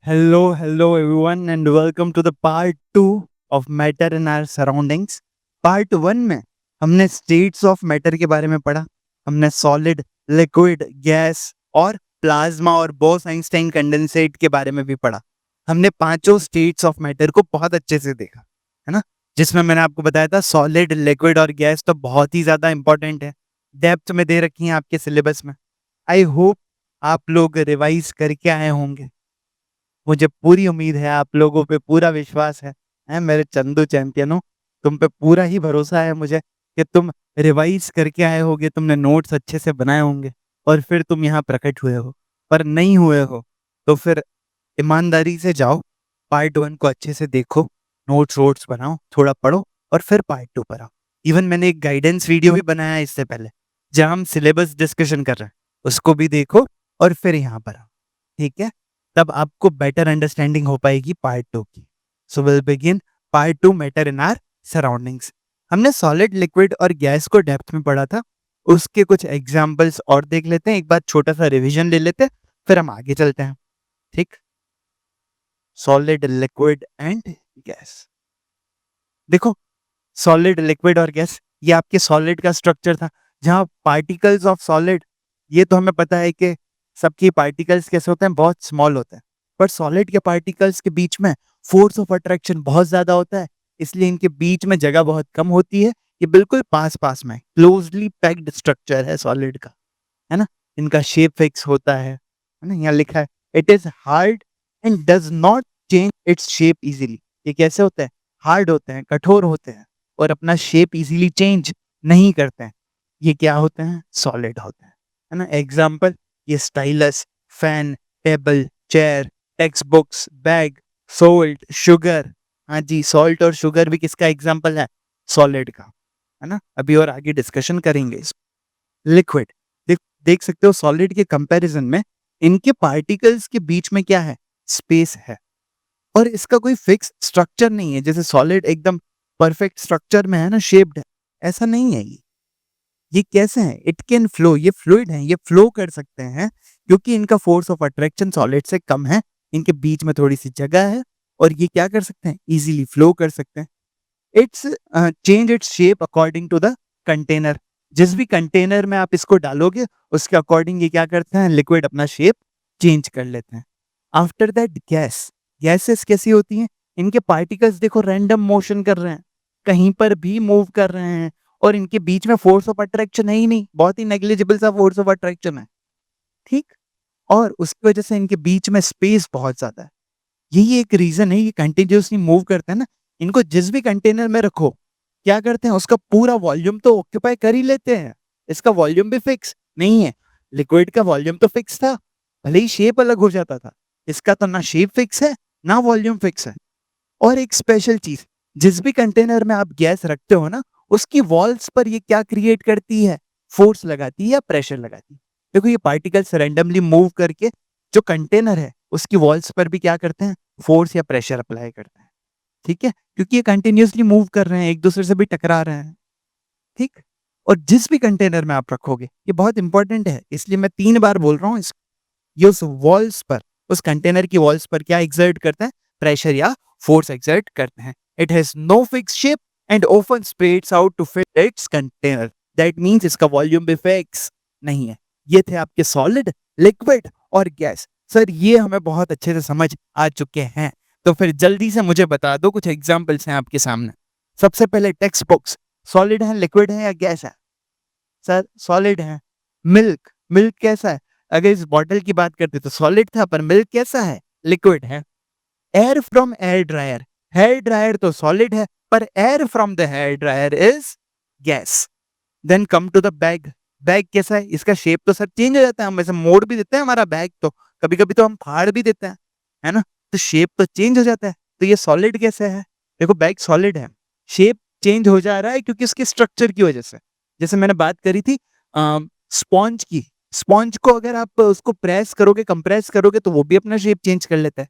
Hello everyone and welcome to the part 2 of Matter in Our Surroundings. Part 1 में हमने states of matter के बारे में पढ़ा। हमने सॉलिड, लिक्विड, गैस और प्लाज्मा और बोस-आइंस्टाइन कंडेंसेट के बारे में भी पढ़ा। हमने पांचों स्टेट्स ऑफ मैटर को बहुत अच्छे से देखा, है ना? जिसमें मैंने आपको बताया था सॉलिड, लिक्विड और गैस तो बहुत ही ज़्यादा इंपॉर्टेंट है। डेप्थ में दे रखी हैं आपके सिलेबस में। आई होप आप लोग रिवाइज करके आए होंगे। मुझे पूरी उम्मीद है, आप लोगों पे पूरा विश्वास है मेरे चंदू चैंपियनों, तुम पे पूरा ही भरोसा है मुझे कि तुम रिवाइज़ करके आए होगे, तुमने नोट्स अच्छे से बनाए होंगे और फिर तुम यहाँ प्रकट हुए हो। पर नहीं हुए हो, तो फिर ईमानदारी से जाओ, पार्ट 1 को अच्छे से देखो, नोट्स-वोट्स बनाओ, थोड़ा पढ़ो और फिर पार्ट 2 पर आओ। इवन मैंने एक गाइडेंस वीडियो भी बनाया है इससे पहले, जहाँ हम सिलेबस डिस्कशन कर रहे हैं, उसको भी देखो और फिर यहाँ पर आओ, ठीक है? तब आपको बेटर अंडरस्टैंडिंग हो पाएगी पार्ट 2 की। So will begin part 2 matter in our surroundings. हमने सॉलिड, लिक्विड और गैस को डेप्थ में पढ़ा था। उसके कुछ एग्जांपल्स और देख लेते हैं, एक बार छोटा-सा रिवीजन ले लेते हैं, फिर हम आगे चलते हैं, ठीक? Solid, liquid and gas. देखो, सॉलिड, लिक्विड और गैस, ये आपके सॉलिड का स्ट्रक्चर था, जहाँ पार्टिकल्स ऑफ सॉलिड, ये तो हमें पता है कि सबके पार्टिकल्स कैसे होते हैं, बहुत स्मॉल होते हैं। पर सॉलिड के पार्टिकल्स के बीच में फोर्स ऑफ अट्रैक्शन बहुत ज़्यादा होता है, इसलिए इनके बीच में जगह बहुत कम होती है। ये बिल्कुल पास-पास में क्लोज़ली पैक्ड स्ट्रक्चर है सॉलिड का, है ना? इनका शेप फिक्स होता है ना? यहाँ लिखा है, it is hard and does not change its shape easily. ये कैसे होते हैं? हार्ड होते हैं, कठोर होते हैं और अपना शेप ईज़िली चेंज नहीं करते हैं। ये क्या होते हैं? सॉलिड होते हैं, है ना? एग्ज़ाम्पल, ये stylus, fan, table, chair, text books, bag, salt, sugar. हाँ जी, सॉल्ट और शुगर भी किसका एग्ज़ाम्पल है? सॉलिड का, है ना? अभी और आगे डिस्कशन करेंगे इस लिक्विड। देख देख सकते हो, सॉलिड के कंपैरिज़न में इनके पार्टिकल्स के बीच में क्या है? स्पेस है और इसका कोई फिक्स स्ट्रक्चर नहीं है। जैसे सॉलिड एकदम परफेक्ट स्ट्रक्चर में है ना, शेप्ड है, ऐसा नहीं है ये। ये कैसे हैं? इट कैन फ्लो, ये फ्लूइड हैं, ये फ्लो कर सकते हैं क्योंकि इनका फोर्स ऑफ अट्रैक्शन सॉलिड से कम है, इनके बीच में थोड़ी-सी जगह है और ये क्या कर सकते हैं? ईज़िली फ्लो कर सकते हैं। Its change its shape according to the container. जिस भी कंटेनर में आप इसको डालोगे, उसके अकॉर्डिंग ये क्या करते हैं? लिक्विड अपना शेप चेंज कर लेते हैं। आफ्टर दैट गैस, गैसेस कैसी होती हैं? इनके पार्टिकल्स देखो रैंडम मोशन कर रहे हैं, कहीं पर भी मूव कर रहे हैं और इनके बीच में फोर्स ऑफ अट्रैक्शन है ही नहीं, बहुत ही नेग्लिजिबल सा फोर्स ऑफ अट्रैक्शन है, ठीक? और उसकी वजह से इनके बीच में स्पेस बहुत ज़्यादा है। यही एक रीज़न है, ये कंटीन्यूअसली मूव करते हैं ना, इनको जिस भी कंटेनर में रखो, क्या करते हैं? उसका पूरा वॉल्यूम तो ऑक्यूपाई कर ही लेते हैं। इसका वॉल्यूम भी फिक्स नहीं है। लिक्विड का वॉल्यूम तो फिक्स था, भले ही शेप अलग हो जाता था। इसका तो ना शेप फिक्स है, ना वॉल्यूम फिक्स है। और एक स्पेशल चीज़, जिस भी कंटेनर में आप गैस रखते हो ना, उसकी वॉल्स पर ये क्या क्रिएट करती है? फोर्स लगाती है या प्रेशर लगाती है। देखो, ये पार्टिकल्स रैंडमली मूव करके जो कंटेनर है, उसकी वॉल्स पर भी क्या करते हैं? फोर्स या प्रेशर अप्लाई करते हैं, ठीक है? क्योंकि ये कंटिन्यूअसली मूव कर रहे हैं, एक-दूसरे से भी टकरा रहे हैं, ठीक? और जिस भी कंटेनर में आप रखोगे, ये बहुत इंपॉर्टेंट है, इसलिए मैं 3 बार बोल रहा हूँ इस ये उस वॉल्स पर, उस कंटेनर की वॉल्स पर क्या एक्सर्ट करते हैं? प्रेशर या फोर्स एक्सर्ट करते हैं। It has no fixed shape and often spreads out to fit its container. That means इसका वॉल्यूम भी फिक्स नहीं है। ये थे आपके सॉलिड, लिक्विड और गैस। सर, ये हमें बहुत अच्छे से समझ आ चुके हैं। तो फिर जल्दी से मुझे बता दो, कुछ एग्जांपल्स हैं आपके सामने। सबसे पहले टेक्स्ट बुक्स, सॉलिड है, लिक्विड है या गैस है? सर, सॉलिड है। मिल्क, मिल्क कैसा है? अगर इस बॉटल की बात करते तो सॉलिड था, पर मिल्क कैसा है? लिक्विड है। Air from air dryer, hair dryer तो सॉलिड है, पर air from the hair dryer is gas. Then come to the bag, bag कैसा है? इसका शेप तो सर चेंज हो जाता है, हम ऐसे मोड़ भी देते हैं हमारा बैग, तो कभी कभी तो हम फाड़ भी देते हैं, है ना? तो शेप तो चेंज हो जाता है, तो ये सॉलिड कैसे है? देखो, बैग सॉलिड है, शेप चेंज हो जा रहा है क्योंकि उसके स्ट्रक्चर की वजह से। जैसे मैंने बात करी थी स्पॉन्ज की, स्पॉन्ज को अगर आप उसको प्रेस करोगे, कंप्रेस करोगे, तो वो भी अपना शेप चेंज कर लेता है।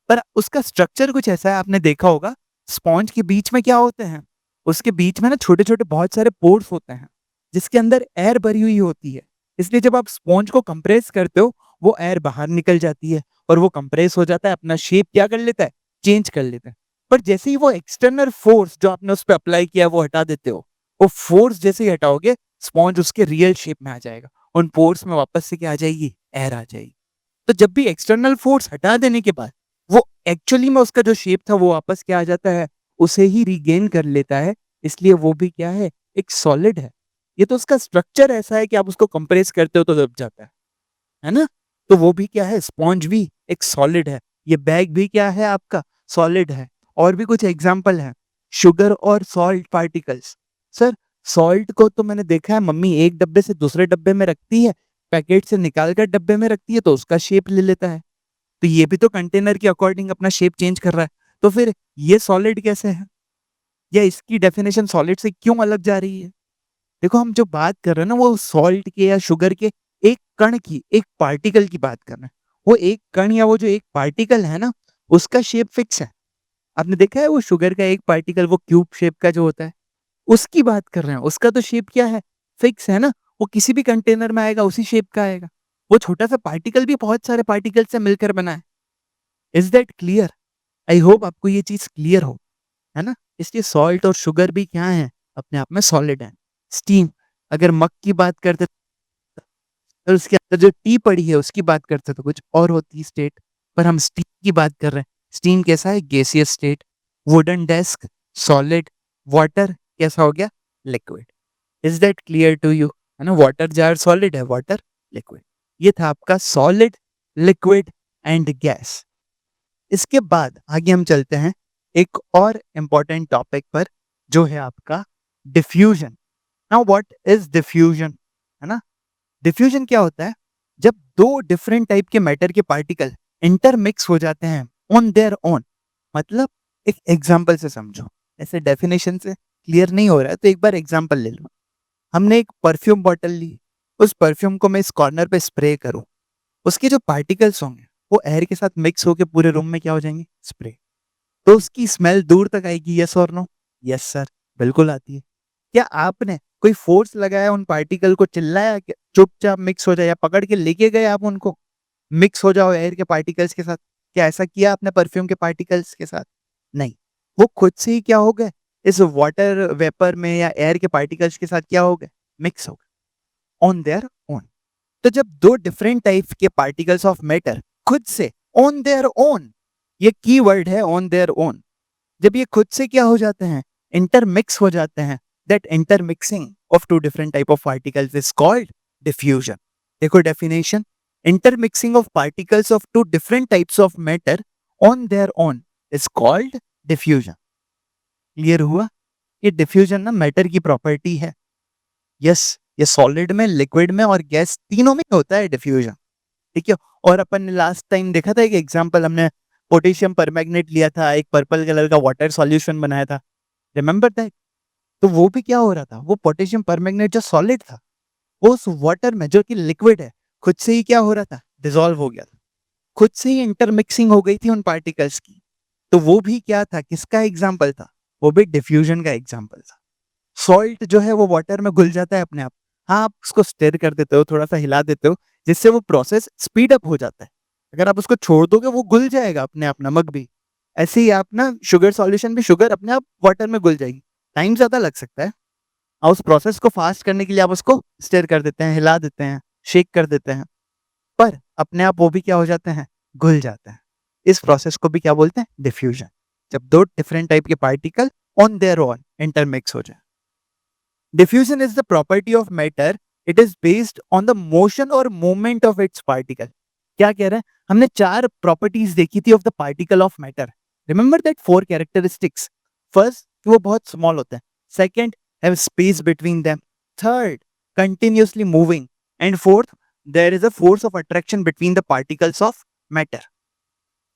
पर उसका स्ट्रक्चर कुछ ऐसा है, आपने देखा होगा, स्पॉन्ज के बीच में क्या होते हैं? उसके बीच में ना छोटे-छोटे बहुत सारे पोर्स होते हैं, जिसके अंदर एयर भरी हुई होती है। इसलिए जब आप स्पॉन्ज को कंप्रेस करते हो, वो एयर बाहर निकल जाती है और वो कंप्रेस हो जाता है, अपना शेप क्या कर लेता है, चेंज कर लेता है। पर जैसे ही वो एक्सटर्नल फोर्स जो आपने उस पे अप्लाई किया है वो हटा देते हो, वो फोर्स जैसे ही हटाओगे, स्पॉन्ज उसके रियल शेप में आ जाएगा। उन पोर्स में वापस से क्या आ जाएगी, एयर आ जाएगी। तो जब भी एक्सटर्नल फोर्स हटा देने के बाद वो एक्चुअली में उसका जो शेप था वो वापस क्या आ जाता है, उसे ही रिगेन कर लेता है। इसलिए वो भी क्या है, एक सॉलिड है। ये तो उसका स्ट्रक्चर ऐसा है कि आप उसको कंप्रेस करते हो तो दब जाता है ना? तो वो भी क्या है, स्पॉन्ज भी एक सॉलिड है। ये बैग भी क्या है आपका, सॉलिड है। और भी कुछ एग्जांपल हैं, शुगर और सॉल्ट पार्टिकल्स। सर, सॉल्ट को तो मैंने देखा है मम्मी एक डब्बे से दूसरे डब्बे में रखती है, पैकेट से निकाल कर डब्बे में रखती है तो उसका शेप ले लेता है। तो ये भी तो कंटेनर के अकॉर्डिंग अपना शेप चेंज कर रहा है। तो फिर ये सॉलिड कैसे है? या इसकी डेफिनेशन सॉलिड से क्यों अलग जा रही है? देखो, हम जो बात कर रहे हैं ना वो सॉल्ट के या शुगर के एक कण की, एक पार्टिकल की बात कर रहे हैं। वो एक कण या वो जो एक पार्टिकल है ना, उसका शेप फिक्स है। आपने देखा है वो शुगर का एक पार्टिकल वो क्यूब शेप का जो होता है, उसकी बात कर रहे हैं। उसका तो शेप क्या है, फिक्स है ना। वो किसी भी कंटेनर में आएगा उसी शेप का आएगा। वो छोटा सा पार्टिकल भी बहुत सारे पार्टिकल से मिलकर बना है। Is that clear? I hope आपको ये चीज क्लियर हो, है ना? इसलिए सॉल्ट और शुगर भी क्या है, अपने आप में सॉलिड है। स्टीम, अगर मग की बात करते तो उसके अंदर जो टी पड़ी है उसकी बात करते तो कुछ और होती स्टेट, पर हम स्टीम की बात कर रहे हैं। स्टीम कैसा है, gaseous state. Wooden desk, solid. Water कैसा हो गया, liquid. Is that clear to you? है ना, वाटर जार सॉलिड है, वाटर लिक्विड। ये था आपका सॉलिड, लिक्विड एंड गैस। इसके बाद आगे हम चलते हैं एक और इम्पॉर्टेंट टॉपिक पर, जो है आपका diffusion. Now what is diffusion, है ना? डिफ्यूजन क्या होता है, जब दो डिफरेंट टाइप के मैटर के पार्टिकल इंटरमिक्स हो जाते हैं ऑन देयर ओन। मतलब एक एग्जांपल से समझो, ऐसे डेफिनेशन से क्लियर नहीं हो रहा है तो एक बार एग्जांपल ले लो। हमने एक परफ्यूम बॉटल ली, उस परफ्यूम को मैं इस कॉर्नर पे स्प्रे करूं, उसके जो पार्टिकल्स होंगे वो एयर के साथ मिक्स होकर पूरे रूम में क्या हो जाएंगे, स्प्रे। तो उसकी स्मेल दूर तक आएगी, यस और नो? यस सर, बिल्कुल आती है। क्या आपने कोई फोर्स लगाया उन पार्टिकल को, चिल्लाया कि चुपचाप मिक्स हो जाए, या पकड़ के लेके गए आप उनको, मिक्स हो जाओ एयर के पार्टिकल्स के साथ? क्या ऐसा किया आपने परफ्यूम के पार्टिकल्स के साथ? नहीं। वो खुद से ही क्या हो गए, इस वाटर वेपर में या एयर के पार्टिकल्स के साथ क्या हो गए, मिक्स हो गए ऑन देयर ओन। तो जब दो डिफरेंट टाइप के पार्टिकल्स ऑफ मैटर खुद से ऑन देयर ओन, ये की वर्ड है ऑन देयर ओन, जब ये खुद से क्या हो जाते हैं, इंटरमिक्स हो जाते हैं, that intermixing of two different type of particles is called diffusion. देखो definition, intermixing of particles of two different types of matter on their own is called diffusion. Clear हुआ? ये डिफ्यूजन ना मैटर की property है। Yes, ये solid में, liquid में और गैस तीनों में होता है डिफ्यूजन। ठीक है। और अपन ने लास्ट टाइम देखा था एक एग्जांपल, हमने पोटेशियम परमैंगनेट लिया था, एक पर्पल कलर का वाटर सॉल्यूशन बनाया था, रिमेंबर दैट? तो वो भी क्या हो रहा था, वो पोटेशियम परमैंगनेट जो सॉलिड था, वो उस वाटर में जो कि लिक्विड है, खुद से ही क्या हो रहा था, डिसॉल्व हो गया था। खुद से ही इंटरमिक्सिंग हो गई थी उन पार्टिकल्स की। तो वो भी क्या था, किसका एग्जाम्पल था? वो भी डिफ्यूजन का एग्जाम्पल था। सॉल्ट जो है वो वाटर में घुल जाता है अपने आप। हाँ, आप उसको स्टिर कर देते हो, थोड़ा सा हिला देते हो, जिससे वो प्रोसेस स्पीड अप हो जाता है। अगर आप उसको छोड़ दोगे वो घुल जाएगा अपने आप, नमक भी। ऐसे ही आप ना शुगर सॉल्यूशन भी, शुगर अपने आप वाटर में घुल जाएगी। टाइम ज्यादा लग सकता है, और उस प्रोसेस को फास्ट करने के लिए आप उसको स्टिर कर देते हैं, हिला देते हैं, शेक कर देते हैं, पर अपने आप वो भी क्या हो जाते हैं, घुल जाते हैं। इस प्रोसेस को भी क्या बोलते हैं, डिफ्यूजन। जब दो डिफरेंट टाइप के particle on their own intermix हो जाए। Diffusion is the property of matter. It is based on the motion or movement of its particle. क्या कह रहे हैं, हमने चार प्रॉपर्टीज देखी थी of the particle of matter. Remember that four characteristics. First, वो बहुत स्मॉल होते हैं। Second, have space between them. Third, continuously moving. And fourth, there is a force of attraction between the particles of matter.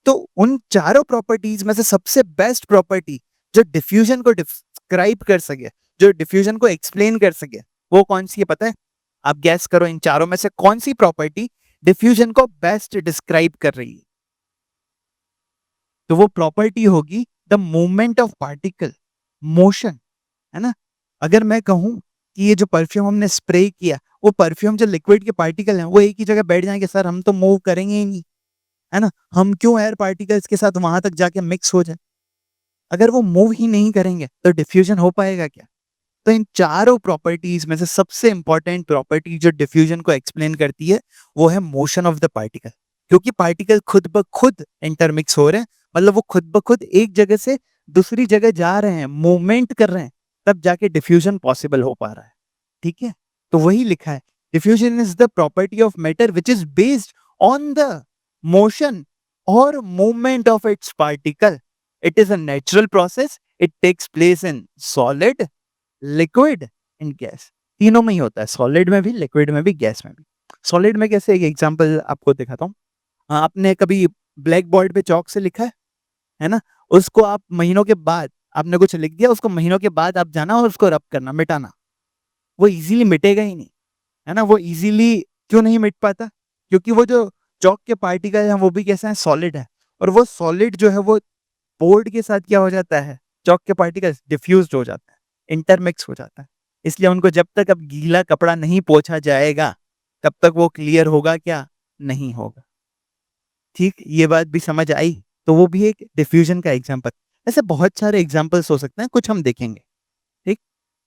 तो उन चारों properties में से सबसे बेस्ट प्रॉपर्टी जो डिफ्यूजन को डिस्क्राइब कर सके, जो डिफ्यूजन को एक्सप्लेन कर सके, वो कौन सी है पता है? आप गैस करो, इन चारों में से कौन सी प्रॉपर्टी डिफ्यूजन को बेस्ट डिस्क्राइब कर रही है? तो वो प्रॉपर्टी होगी the movement of particle, motion, है ना? अगर मैं कहूं कि ये जो परफ्यूम हमने स्प्रे किया, वो परफ्यूम जो लिक्विड के पार्टिकल हैं, वो एक ही जगह बैठ जाएँगे सर, हम तो मूव करेंगे ही नहीं, है ना? हम क्यों एयर पार्टिकल्स के साथ वहाँ तक जाके मिक्स हो जाएँ? अगर वो मूव ही नहीं करेंगे, तो डिफ्यूज़न हो पाएगा क्या? तो इन चारों प्रॉपर्टीज़ में से सबसे इम्पोर्टेंट प्रॉपर्टी जो डिफ्यूज़न को एक्सप्लेन करती है, वो है मोशन ऑफ द पार्टिकल। क्योंकि पार्टिकल खुद ब खुद इंटरमिक्स हो रहे हैं, मतलब वो खुद ब खुद एक जगह से दूसरी जगह जा रहे हैं, मूवमेंट कर रहे हैं, तब जाके डिफ्यूज़न पॉसिबल हो पा रहा है। ठीक है? तो वही लिखा है, diffusion is the property of matter which is based on the motion और movement of its particle. It is a natural process, it takes place in solid, liquid and gas. तीनों में ही होता है, सॉलिड में भी, लिक्विड में भी, gas में भी। सॉलिड में कैसे, एक एग्जांपल आपको दिखाता हूँ। आपने कभी ब्लैक बोर्ड पे चॉक से लिखा है ना? उसको आप महीनों के बाद आपने कुछ लिख दिया, उसको महीनों के बाद आप जाना और उसको रब करना, मिटाना। वो ईज़िली मिटेगा ही नहीं, है ना? वो ईज़िली क्यों नहीं मिट पाता? क्योंकि वो जो चॉक के पार्टिकल हैं वो भी कैसे हैं, सॉलिड है। और वो सॉलिड जो है वो बोर्ड के साथ क्या हो जाता है, चॉक के पार्टिकल्स डिफ्यूज़्ड हो जाता है, इंटरमिक्स हो जाता है। इसलिए उनको जब तक अब गीला कपड़ा नहीं पोंछा जाएगा, तब तक वो क्लियर होगा क्या? नहीं होगा। ठीक, ये बात भी समझ आई? तो वो भी एक डिफ्यूज़न का एग्ज़ाम्पल। ऐसे बहुत सारे एग्ज़ाम्पल्स हो सकते हैं, कुछ हम देखेंगे। ठीक?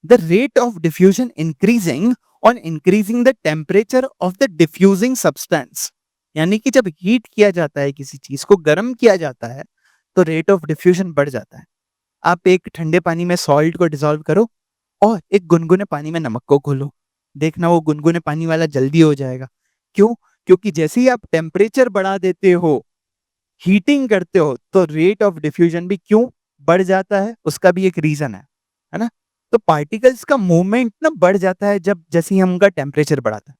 The rate of diffusion increasing on increasing the temperature of the diffusing substance. यानी कि जब हीट किया जाता है, किसी चीज़ को गर्म किया जाता है, तो रेट ऑफ डिफ्यूज़न बढ़ जाता है। आप एक ठंडे पानी में सॉल्ट को डिसॉल्व करो और एक गुनगुने पानी में नमक को घोलो। देखना वो गुनगुने पानी वाला जल्दी हो जाएगा। क्यों? क्योंकि जैसे ही आप टेम्परेचर बढ़ा देते हो, हीटिंग करते हो, तो रेट ऑफ डिफ्यूजन भी क्यों बढ़ जाता है, उसका भी एक रीज़न है ना? तो पार्टिकल्स का मूवमेंट ना बढ़ जाता है जब जैसे ही हम उनका टेम्परेचर बढ़ाता है।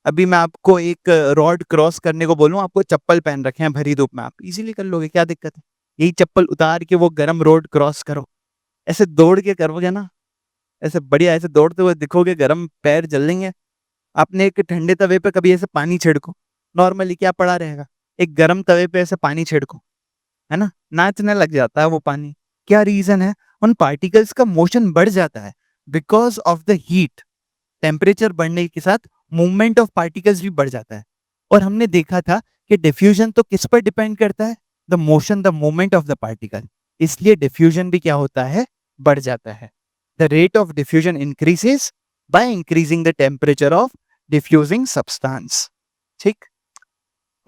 अभी मैं आपको एक रोड क्रॉस करने को बोलूँ, आपको चप्पल पहन रखे हैं भरी धूप में, आप इज़िली कर लोगे, क्या दिक्कत है? यही चप्पल उतार के वो गरम रोड क्रॉस करो। ऐसे दौड़ के करोगे ना, ऐसे बढ़िया ऐसे दौड़ते हुए दिखोगे, गरम पैर जलेंगे। आपने एक ठंडे तवे पे कभी ऐसे पानी छिड़को, नॉर्मली क्या पड़ा रहेगा? एक गरम तवे पे ऐसे पानी छिड़को, है ना? नाचने लग जाता है वो पानी। क्या रीज़न है? उन पार्टिकल्स का मोशन बढ़ जाता है because of the heat. Temperature बढ़ने के साथ मूवमेंट ऑफ पार्टिकल्स भी बढ़ जाता है। और हमने देखा था कि डिफ्यूजन तो किस पर डिपेंड करता है? The motion, the movement of the particle. इसलिए डिफ्यूजन भी क्या होता है? बढ़ जाता है। The rate of diffusion increases by increasing the temperature of diffusing substance. ठीक?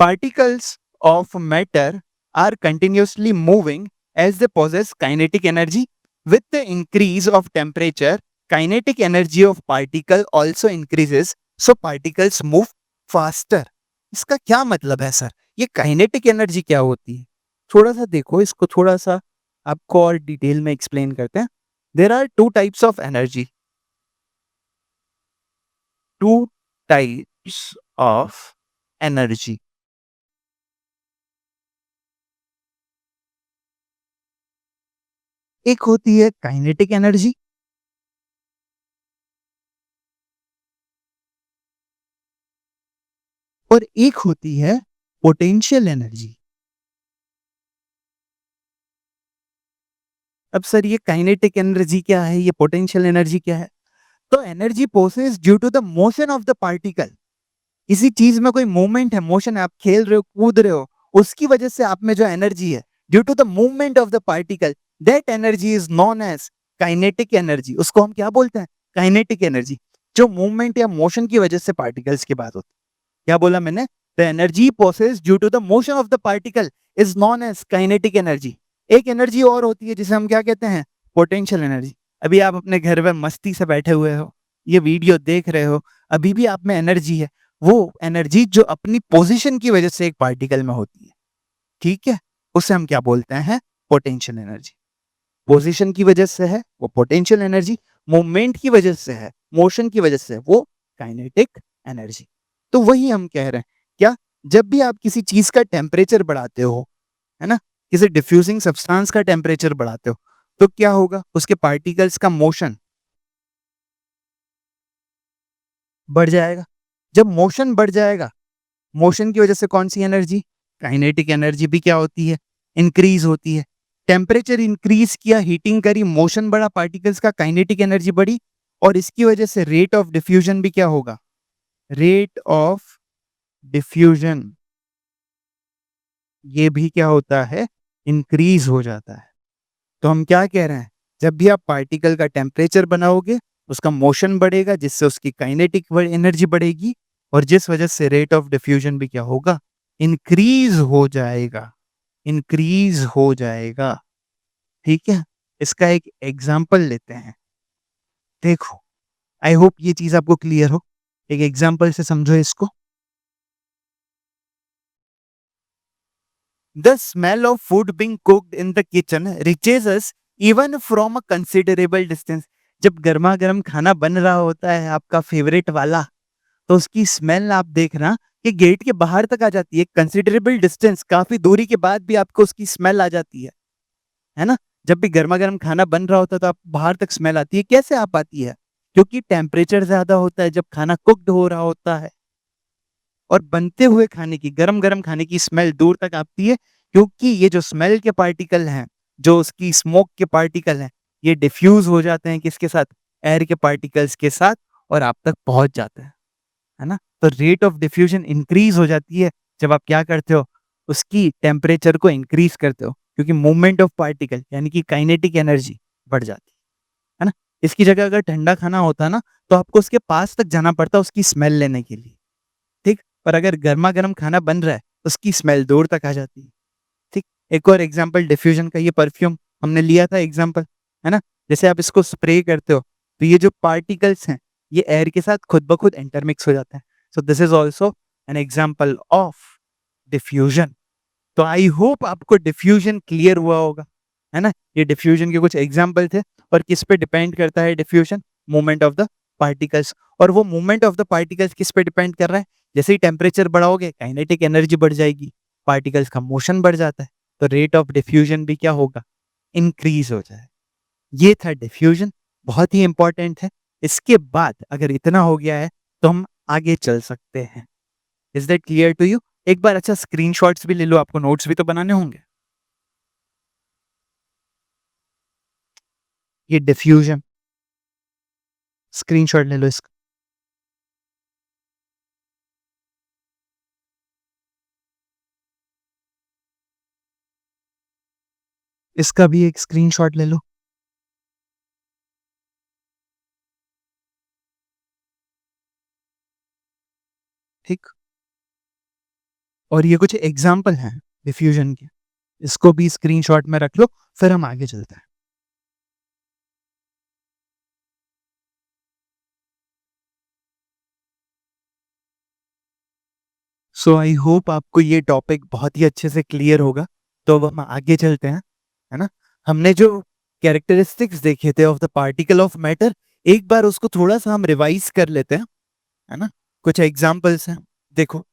Particles of matter are continuously moving as they possess kinetic energy. With the increase of temperature, kinetic energy of particle also increases, so particles move faster. इसका क्या मतलब है sir? ये kinetic energy क्या होती है? थोड़ा सा देखो इसको, थोड़ा सा आपको और डिटेल में एक्सप्लेन करते हैं। There are two types of energy, two types of energy. एक होती है काइनेटिक एनर्जी और एक होती है पोटेंशियल एनर्जी। अब सर ये काइनेटिक एनर्जी क्या है, ये पोटेंशियल एनर्जी क्या है? तो एनर्जी प्रोसेस due to the motion of the particle. किसी चीज में कोई मूवमेंट है, मोशन है, आप खेल रहे हो, कूद रहे हो, उसकी वजह से आप में जो एनर्जी है, due to the movement of the particle, that energy is known as kinetic energy. उसको हम क्या बोलते हैं? Kinetic energy. जो मूवमेंट या मोशन की वजह से पार्टिकल्स की बात होती है। क्या बोला मैंने? द एनर्जी प्रोसेस due to the motion of the particle is known as kinetic energy. एक एनर्जी और होती है जिसे हम क्या कहते हैं? Potential energy. अभी आप अपने घर में मस्ती से बैठे हुए हो, ये वीडियो देख रहे हो, अभी भी आप में एनर्जी है। वो एनर्जी जो अपनी पोजीशन की वजह से एक पार्टिकल में होती है, ठीक है? उसे हम क्या बोलते हैं? Potential energy. पोजीशन की वजह से है वो पोटेंशियल एनर्जी, मूवमेंट की वजह से है, मोशन की वजह से है वो काइनेटिक एनर्जी। तो वही हम कह रहे हैं। क्या? जब भी आप किसी चीज का टेम्परेचर बढ़ाते हो, है ना? किसी डिफ्यूजिंग सब्सटेंस का टेम्परेचर बढ़ाते हो, तो क्या होगा? उसके पार्टिकल्स का मोशन बढ़ जाएगा। जब मोशन बढ़ जाएगा, मोशन की वजह से कौन-सी एनर्जी? काइनेटिक एनर्जी भी क्या होती है? इंक्रीज़ होती है। टेम्परेचर इंक्रीज़ किया, हीटिंग करी, मोशन बढ़ा, पार्टिकल्स का काइनेटिक एनर्जी बढ़ी, और इसकी वजह से रेट ऑफ डिफ्यूजन भी क्या होगा? रेट ऑफ डिफ्यूजन ये भी क्या होता है? इंक्रीज हो जाता है। तो हम क्या कह रहे हैं? जब भी आप पार्टिकल का टेम्परेचर बनाओगे, उसका मोशन बढ़ेगा जिससे उसकी काइनेटिक एनर्जी बढ़ेगी और जिस वजह से रेट ऑफ डिफ्यूजन भी क्या होगा? इंक्रीज हो जाएगा, इंक्रीज हो जाएगा। ठीक है? इसका एक एग्जाम्पल लेते हैं। देखो, आई होप ये चीज आपको क्लियर हो। एक एग्जाम्पल से समझो इसको। The smell of food being cooked in the kitchen reaches us even from a considerable distance. जब गर्मा गर्म खाना बन रहा होता है आपका फेवरेट वाला, तो उसकी स्मेल आप देखना कि गेट के बाहर तक आ जाती है। कंसिडरेबल डिस्टेंस, काफी दूरी के बाद भी आपको उसकी स्मेल आ जाती है ना? जब भी गर्मा गर्म खाना बन रहा होता है तो आप बाहर तक स्मेल आती है। कैसे आ पाती है? क्योंकि टेम्परेचर ज्यादा होता है जब खाना कुक्ड हो रहा होता है, और बनते हुए खाने की, गरम-गरम खाने की स्मेल दूर तक आती है, क्योंकि ये जो स्मेल के पार्टिकल हैं, जो उसकी स्मोक के पार्टिकल हैं, ये डिफ्यूज़ हो जाते हैं किसके साथ? एयर के पार्टिकल्स के साथ, और आप तक पहुँच जाते हैं, है ना? तो रेट ऑफ डिफ्यूज़न इंक्रीज़ हो जाती है जब आप क्या करते हो? उसकी टेम्परेचर को इंक्रीज़ करते हो, क्योंकि मूवमेंट ऑफ पार्टिकल यानी कि काइनेटिक एनर्जी बढ़ जाती है ना? इसकी जगह अगर ठंडा खाना होता ना, तो आपको उसके पास तक जाना पड़ता उसकी स्मेल लेने के लिए। ठीक? पर अगर गरमा-गरम खाना बन रहा है, उसकी स्मेल दूर तक आ जाती है। ठीक? एक और एग्ज़ाम्पल डिफ्यूज़न का, ये परफ्यूम हमने लिया था एग्ज़ाम्पल, है ना? जैसे आप इसको स्प्रे करते हो, तो ये जो पार्टिकल्स हैं, ये एयर के साथ खुद ब खुद इंटरमिक्स हो जाते हैं। So this is also an example of diffusion. तो आई होप आपको डिफ्यूज़न क्लियर हुआ होगा, है ना? ये डिफ्यूज़न के कुछ एग्ज़ाम्पल थे, और किस पे डिपेंड करता है diffusion? Movement of the particles. और वो मूवमेंट ऑफ द पार्टिकल्स किस पे डिपेंड कर रहा है? जैसे ही टेम्परेचर बढ़ाओगे, काइनेटिक एनर्जी बढ़ जाएगी, पार्टिकल्स का मोशन बढ़ जाता है, तो रेट ऑफ डिफ्यूज़न भी क्या होगा? इंक्रीज़ हो जाएगा। ये था डिफ्यूज़न, बहुत ही इम्पोर्टेंट है। इसके बाद अगर इतना हो गया है, तो हम आगे चल सकते हैं। Is that clear to you? एक बार अच्छा स्क्रीनशॉट्स भी ले लो, आपको नोट्स भी तो बनाने होंगे। ये डिफ्यूज़न, स्क्रीनशॉट ले लो इसका। इसका भी एक स्क्रीनशॉट ले लो। ठीक? और ये कुछ एग्ज़ाम्पल हैं डिफ्यूज़न के। इसको भी स्क्रीनशॉट में रख लो, फिर हम आगे चलते हैं। सो आई होप आपको ये टॉपिक बहुत ही अच्छे से क्लियर होगा। तो अब हम आगे चलते हैं, है ना? हमने जो कैरेक्टरिस्टिक्स देखे थे of the particle of matter, एक बार उसको थोड़ा-सा हम रिवाइज़ कर लेते हैं, है ना? कुछ एग्ज़ाम्पल्स हैं, देखो।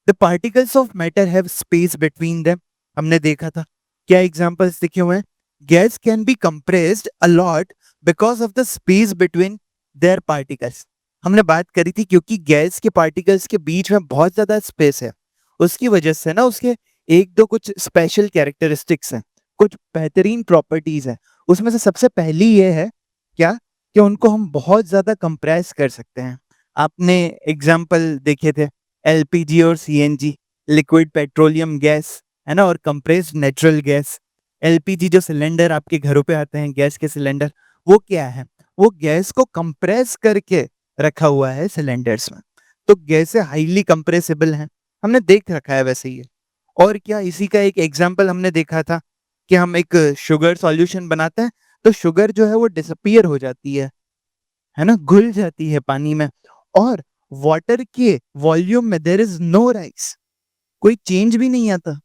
The particles of matter have space between them, हमने देखा था। क्या एग्ज़ाम्पल्स लिखे हुए हैं? Gas can be compressed a lot because of the space between their particles. हमने बात करी थी, क्योंकि गैस के पार्टिकल्स के बीच में बहुत ज़्यादा स्पेस है, उसकी वजह से ना उसके 1-2 कुछ स्पेशल कैरेक्टरिस्टिक्स हैं, कुछ बेहतरीन प्रॉपर्टीज़ हैं। उसमें से सबसे पहली ये है, क्या? कि उनको हम बहुत ज़्यादा कंप्रेस कर सकते हैं। आपने एग्ज़ाम्पल देखे थे, एलपीजी और सीएनजी, लिक्विड पेट्रोलियम गैस, है ना? और कंप्रेस्ड नेचुरल गैस। एलपीजी जो सिलेंडर आपके घरों पे आते हैं, गैस के सिलेंडर, वो क्या है? वो गैस को कंप्रेस करके रखा हुआ है सिलेंडर्स में। तो गैसें हाईली कंप्रेसिबल हैं। हमने देख रखा है वैसे ये। और क्या, इसी का एक एग्ज़ाम्पल हमने देखा था कि हम एक शुगर सॉल्यूशन बनाते हैं, तो शुगर जो है वो डिसअपीयर हो जाती है ना? घुल जाती है पानी में, और वाटर के वॉल्यूम में देयर इज़ नो राइज़, कोई चेंज भी नहीं आता।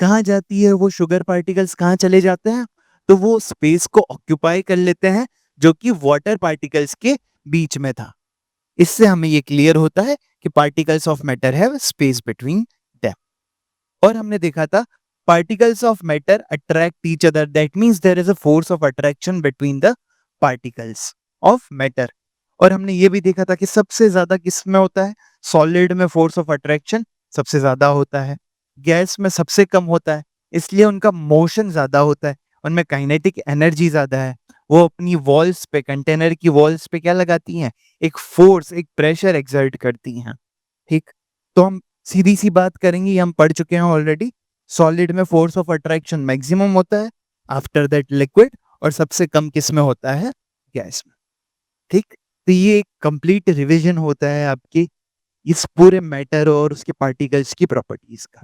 कहाँ जाती है वो शुगर पार्टिकल्स, कहाँ चले जाते हैं? तो वो स्पेस को ऑक्यूपाई कर लेते हैं, जो कि वाटर पार्टिकल्स के बीच में था। इससे हमें ये क्लियर होता है कि particles of matter have space between them. और हमने देखा था, particles of matter attract each other, that means there is a force of attraction between the particles of matter. और हमने ये भी देखा था कि सबसे ज्यादा किस में होता है? सॉलिड में फोर्स ऑफ अट्रैक्शन सबसे ज्यादा होता है, गैस में सबसे कम होता है, इसलिए उनका मोशन ज्यादा होता है, उनमें काइनेटिक एनर्जी ज्यादा है। वो अपनी वॉल्स पे, कंटेनर की वॉल्स पे क्या लगाती हैं? एक फोर्स, एक प्रेशर एक्सर्ट करती हैं, ठीक? तो हम सीधी-सी बात करेंगे, ये हम पढ़ चुके हैं ऑलरेडी। सॉलिड में फोर्स ऑफ अट्रैक्शन मैक्सिमम होता है, आफ्टर दैट लिक्विड, और सबसे कम किसमें होता है? गैस में, ठीक? तो ये एक कंप्लीट रिवीजन होता है आपकी इस पूरे मैटर और उसके पार्टिकल्स की प्रॉपर्टीज का।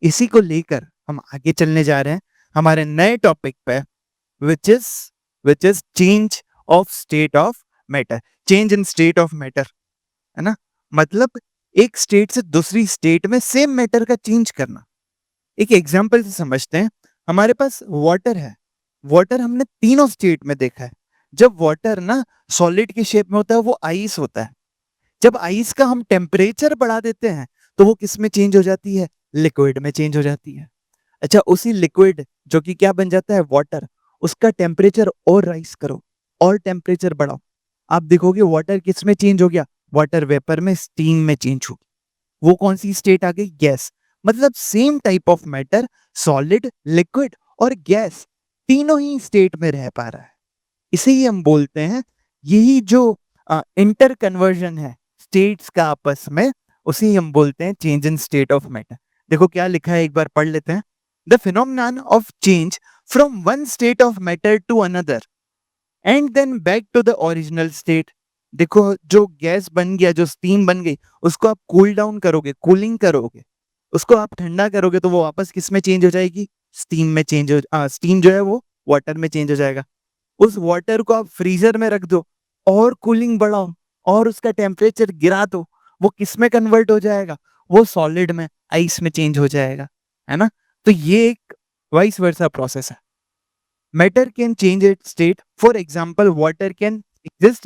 इसी को लेकर हम आगे चलने जा रहे हैं हमारे नए टॉपिक पे, which is which is change of state of matter, change in state of matter, है ना? मतलब एक स्टेट से दूसरी स्टेट में सेम मैटर का चेंज करना। एक एग्जांपल से समझते हैं। हमारे पास वाटर है, वाटर हमने तीनों स्टेट में देखा है। जब वाटर ना सॉलिड के शेप में होता है वो आइस होता है। जब आइस का हम टेम्परेचर बढ़ा देते हैं तो वो किस में चेंज हो जाती है? लिक्विड में चेंज हो जाती है। अच्छा, उसी लिक्विड जो कि क्या बन जाता है? वाटर, उसका टेम्परेचर और राइज करो और टेम्परेचर बढ़ाओ, आप देखोगे वाटर किस में चेंज हो गया? वाटर वेपर में, स्टीम में चेंज हो गया। वो कौन सी स्टेट आ गई? गैस। मतलब same type of matter, solid, liquid और गैस, तीनों ही स्टेट में रह पा रहा है। इसे ही हम बोलते हैं, यही जो इंटर कन्वर्जन है स्टेट्स का आपस में, उसे ही हम बोलते हैं change in state of matter. देखो क्या लिखा है, एक बार पढ़ लेते हैं। The phenomenon of change from one state of matter to another and then back to the original state. देखो जो गैस बन गया, जो स्टीम बन गई, उसको आप कूल डाउन करोगे, कूलिंग करोगे, उसको आप ठंडा करोगे तो वो वापस किस में चेंज हो जाएगी? स्टीम में चेंज हो, स्टीम जो है वो वाटर में चेंज हो जाएगा। उस वाटर को आप फ्रीजर में रख दो और कूलिंग बढ़ाओ और उसका टेम्परेचर गिरा दो, वो किस में कन्वर्ट हो जाएगा? वो सॉलिड में, आइस में चेंज हो जाएगा, है ना? तो ये एक वाइस वर्सा प्रोसेस है। Matter can change its state. For example, water can exist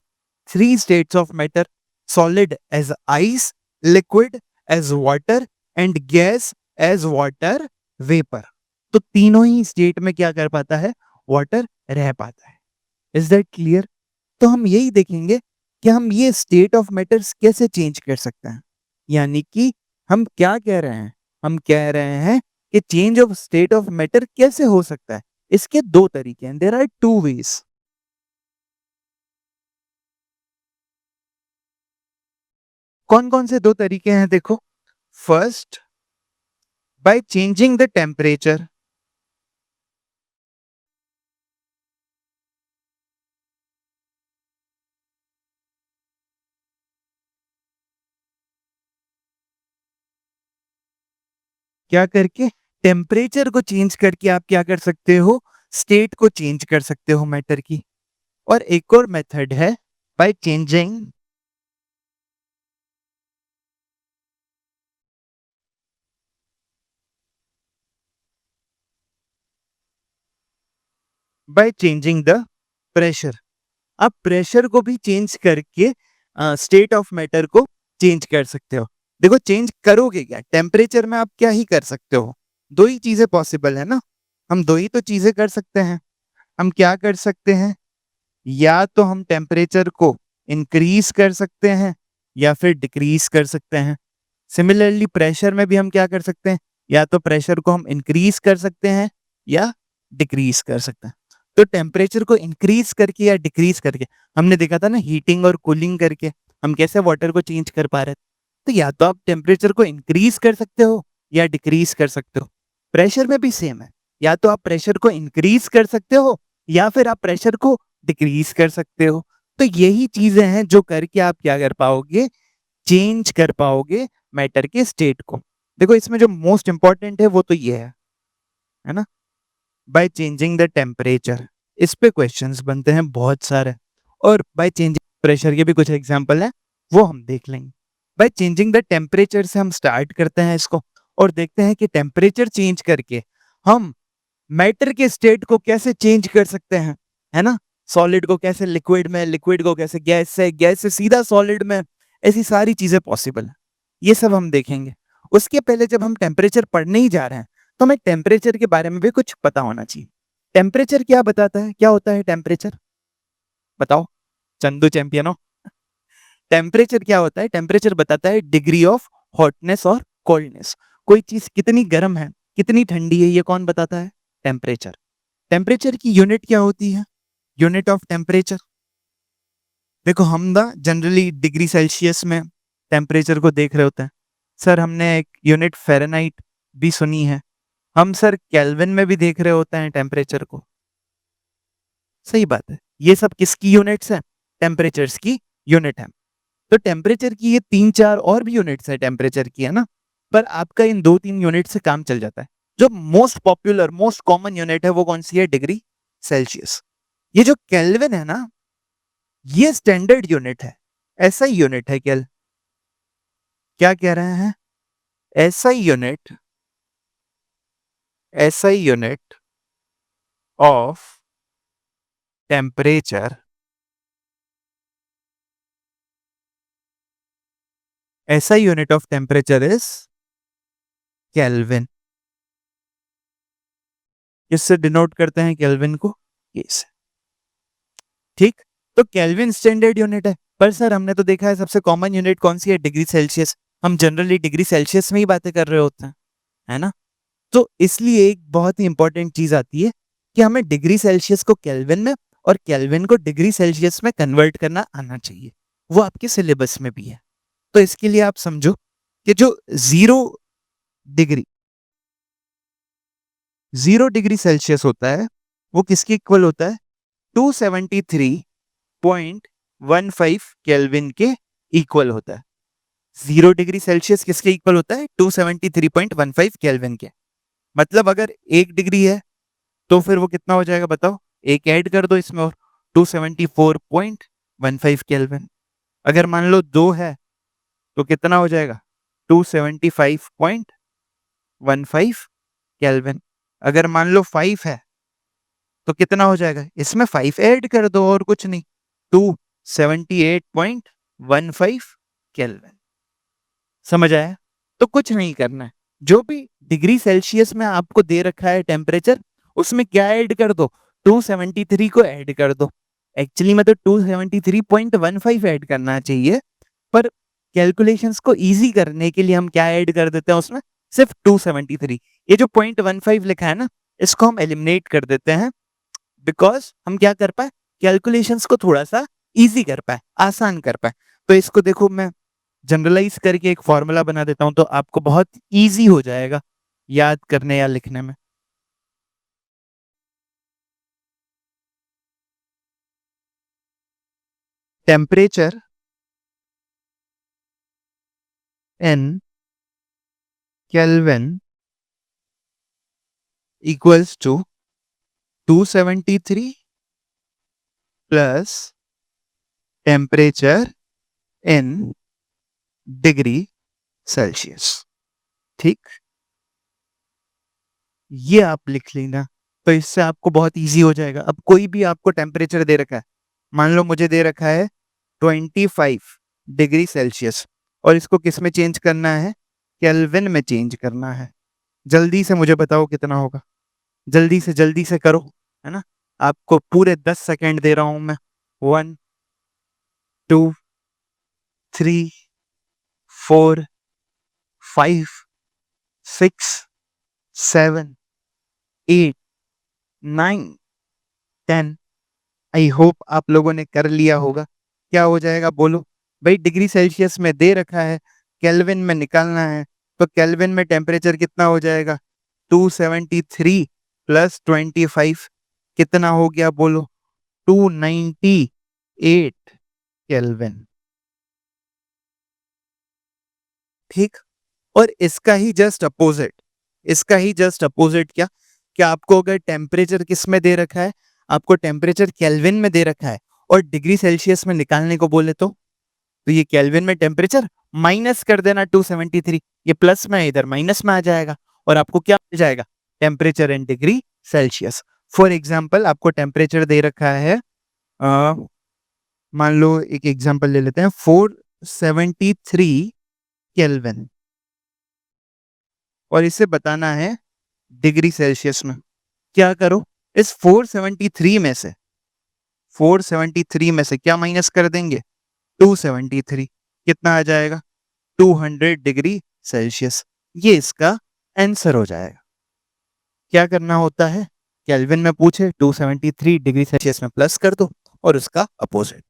three states of matter: solid as ice, liquid as water, and gas as water vapor. तो तीनों ही स्टेट में क्या कर पाता है? वाटर रह पाता है। Is that clear? तो हम यही देखेंगे कि हम ये स्टेट ऑफ मैटर्स कैसे चेंज कर सकते हैं। यानी कि हम क्या कह रहे हैं? हम कह रहे हैं कि change of state of matter कैसे हो सकता है। इसके दो तरीके हैं, देयर आर टू वेज। कौन कौन से दो तरीके हैं? देखो, first, by changing the temperature. क्या करके? टेम्परेचर को चेंज करके आप क्या कर सकते हो? स्टेट को चेंज कर सकते हो मैटर की। और एक और मेथड है, बाय चेंजिंग द प्रेशर। आप प्रेशर को भी चेंज करके स्टेट ऑफ मैटर को चेंज कर सकते हो। देखो चेंज करोगे क्या? टेम्परेचर में आप क्या ही कर सकते हो? दो ही चीजें पॉसिबल है ना, हम दो ही तो चीजें कर सकते हैं। हम क्या कर सकते हैं? या तो हम टेम्परेचर को इंक्रीज कर सकते हैं या फिर डिक्रीज कर सकते हैं। सिमिलरली प्रेशर में भी हम क्या कर सकते हैं? या तो प्रेशर को हम इंक्रीज कर सकते हैं या डिक्रीज कर सकते हैं। तो टेम्परेचर को इंक्रीज करके या डिक्रीज करके, हमने देखा था ना हीटिंग और कूलिंग करके हम कैसे वाटर को चेंज कर पा रहे थे। तो या तो आप टेम्परेचर को इंक्रीज कर सकते हो या डिक्रीज कर सकते हो। प्रेशर में भी सेम है, या तो आप प्रेशर को इंक्रीज कर सकते हो या फिर आप प्रेशर को डिक्रीज कर सकते हो। तो यही चीजें हैं जो करके आप क्या कर पाओगे? चेंज कर पाओगे मैटर के स्टेट को। देखो इसमें जो मोस्ट इंपॉर्टेंट है वो तो ये है ना, बाय चेंजिंग द टेम्परेचर। इस पे क्वेश्चंस बनते हैं बहुत सारे, और बाय चेंजिंग प्रेशर के भी कुछ एग्जांपल है, वो हम देख लेंगे। बाय चेंजिंग द टेम्परेचर से हम स्टार्ट करते हैं इसको और देखते हैं कि टेम्परेचर चेंज करके हम मैटर के स्टेट को कैसे चेंज कर सकते हैं, है ना? सॉलिड को कैसे लिक्विड में, लिक्विड को कैसे गैस से, गैस से सीधा सॉलिड में, ऐसी सारी चीजें पॉसिबल है। ये सब हम देखेंगे। उसके पहले जब हम टेम्परेचर पढ़ने ही जा रहे हैं तो हमें टेम्परेचर के बारे में भी कुछ पता होना चाहिए। टेम्परेचर क्या बताता है? क्या होता है टेम्परेचर? बताओ, चंदू चैंपियन हो। टेम्परेचर क्या होता है? टेम्परेचर बताता है डिग्री ऑफ हॉटनेस और कोल्डनेस। कोई चीज कितनी गर्म है, कितनी ठंडी है, ये कौन बताता है? टेम्परेचर। टेम्परेचर की यूनिट क्या होती है? Unit of temperature. देखो हम ना जनरली डिग्री सेल्सियस में टेम्परेचर को देख रहे होते हैं। सर हमने एक यूनिट फ़ारेनहाइट भी सुनी है। हम सर केल्विन में भी देख रहे होते हैं टेम्परेचर को। सही बात है। ये सब किसकी यूनिट्स हैं? टेम्परेचर्स की यूनिट है। तो टेम्परेचर की ये 3-4 और भी यूनिट्स है टेम्परेचर की, है ना? पर आपका इन 2-3 यूनिट से काम चल जाता है। जो most popular, most common unit है वो कौन-सी है? Degree Celsius. ये जो केल्विन है ना, ये स्टैंडर्ड यूनिट है। ऐसा ही यूनिट है क्या कह रहे हैं? ऐसा ही यूनिट, ऐसा ही यूनिट ऑफ टेम्परेचर, ऐसा unit of temperature is kelvin. किससे डिनोट करते हैं केल्विन को? ये से। ठीक, तो केल्विन स्टैंडर्ड यूनिट है। पर सर हमने तो देखा है सबसे कॉमन यूनिट कौन सी है? Degree Celsius. हम जनरली डिग्री सेल्सियस में ही बातें कर रहे होते हैं, है ना? तो इसलिए एक बहुत ही इंपॉर्टेंट चीज आती है कि हमें डिग्री सेल्सियस को केल्विन में और केल्विन को डिग्री सेल्सियस में कन्वर्ट करना आना चाहिए। वो आपके सिलेबस में भी है। तो इसके लिए आप समझो कि जो जीरो डिग्री, 0 डिग्री सेल्सियस होता है वो किसके इक्वल होता है? 273.15 केल्विन के इक्वल होता है। 0 डिग्री सेल्सियस किसके इक्वल होता है? 273.15 केल्विन के। मतलब अगर 1 डिग्री है तो फिर वो कितना हो जाएगा बताओ? एक ऐड कर दो इसमें और 274.15 केल्विन। अगर मान लो 2 है तो कितना हो जाएगा? 275.15 केल्विन। अगर मान लो 5 है तो कितना हो जाएगा? इसमें 5 ऐड कर दो और कुछ नहीं, 278.15 केल्विन। समझ आया? तो कुछ नहीं करना है। जो भी डिग्री सेल्सियस में आपको दे रखा है टेम्परेचर, उसमें क्या ऐड कर दो? 273 को ऐड कर दो। एक्चुअली में तो 273.15 ऐड करना चाहिए, पर कैलकुलेशंस को ईज़ी करने के लिए हम क्या ऐड कर देते हैं उसमें? सिर्फ 273। ये जो 0.15 लिखा है ना, इसको हम एलिमिनेट कर देते हैं, बिकॉज़ हम क्या कर पाएँ? कैलकुलेशंस को थोड़ा-सा ईज़ी कर पाएँ, आसान कर पाएँ। तो इसको देखो मैं जनरलाइज़ करके एक फ़ॉर्मूला बना देता हूँ, तो आपको बहुत ईज़ी हो जाएगा याद करने या लिखने में। Temperature in kelvin equals to 273 plus temperature in degree Celsius. ठीक? ये आप लिख लेना, तो इससे आपको बहुत ईज़ी हो जाएगा। अब कोई भी आपको टेम्परेचर दे रखा है, मान लो मुझे दे रखा है 25 डिग्री सेल्सियस और इसको किस में चेंज करना है? केल्विन में चेंज करना है। जल्दी से मुझे बताओ कितना होगा? जल्दी से करो, है ना? आपको पूरे 10 सेकंड दे रहा हूँ मैं। 1, 2, 3, 4, 5, 6, 7, 8, 9, 10। आई होप आप लोगों ने कर लिया होगा। क्या हो जाएगा बोलो? भाई डिग्री सेल्सियस में दे रखा है, केल्विन में निकालना है, तो केल्विन में टेम्परेचर कितना हो जाएगा? 273 प्लस 25 कितना हो गया बोलो? 298 केल्विन। ठीक? और इसका ही जस्ट अपोजिट क्या? कि आपको अगर टेम्परेचर किस में दे रखा है? आपको टेम्परेचर केल्विन में दे रखा है और डिग्री सेल्सियस में निकालने को बोले तो ये केल्विन में टेम्परेचर माइनस कर देना 273, ये प्लस में है इधर माइनस में आ जाएगा और आपको क्या मिल जाएगा? Temperature in degree Celsius. For example आपको टेम्परेचर दे रखा है, अ, मान लो एक एग्जांपल ले लेते हैं, 473 केल्विन और इसे बताना है डिग्री सेल्सियस में। क्या करो? इस 473 में से क्या माइनस कर देंगे? 273। कितना आ जाएगा? 200 डिग्री सेल्सियस। ये इसका आंसर हो जाएगा। क्या करना होता है? केल्विन में पूछे 273 डिग्री सेल्सियस में प्लस कर दो और उसका अपोजिट।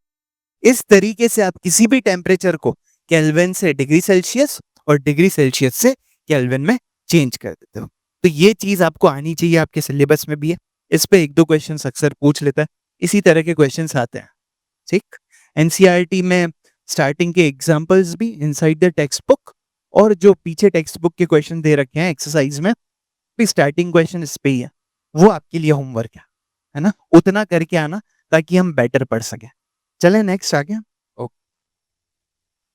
इस तरीके से आप किसी भी टेम्परेचर को केल्विन से डिग्री सेल्सियस और डिग्री सेल्सियस से केल्विन में चेंज कर देते हो। तो ये चीज आपको आनी चाहिए, आपके सिलेबस में भी है। इस पे एक दो क्वेश्चन अक्सर पूछ लेता है, इसी तरह के क्वेश्चन आते हैं। ठीक, एनसीईआरटी में स्टार्टिंग के एग्जांपल्स भी इनसाइड द टेक्स्ट बुक, और जो पीछे टेक्स्ट बुक के क्वेश्चन दे रखे हैं एक्सरसाइज में भी स्टार्टिंग क्वेश्चन इस पे ही है। वो आपके लिए होमवर्क है ना, उतना करके आना ताकि हम बेटर पढ़ सके। चले नेक्स्ट आ गया। ओके,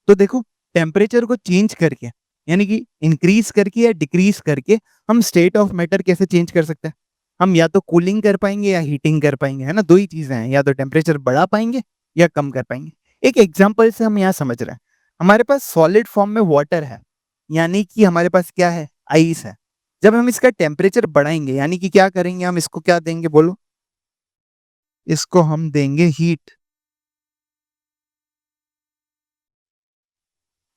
तो देखो टेम्परेचर को चेंज करके, यानी कि इंक्रीज करके या डिक्रीज करके हम स्टेट ऑफ मैटर कैसे चेंज कर सकते हैं? हम या तो कूलिंग कर पाएंगे या हीटिंग कर पाएंगे, है ना, दो ही चीजें हैं, या तो टेम्परेचर बढ़ा पाएंगे या कम कर पाएंगे। एक एग्जांपल से हम यहाँ समझ रहे हैं, हमारे पास सॉलिड फॉर्म में वाटर है, यानी कि हमारे पास क्या है, आइस है। जब हम इसका टेम्परेचर बढ़ाएंगे, यानी कि क्या करेंगे, हम इसको क्या देंगे बोलो, इसको हम देंगे हीट।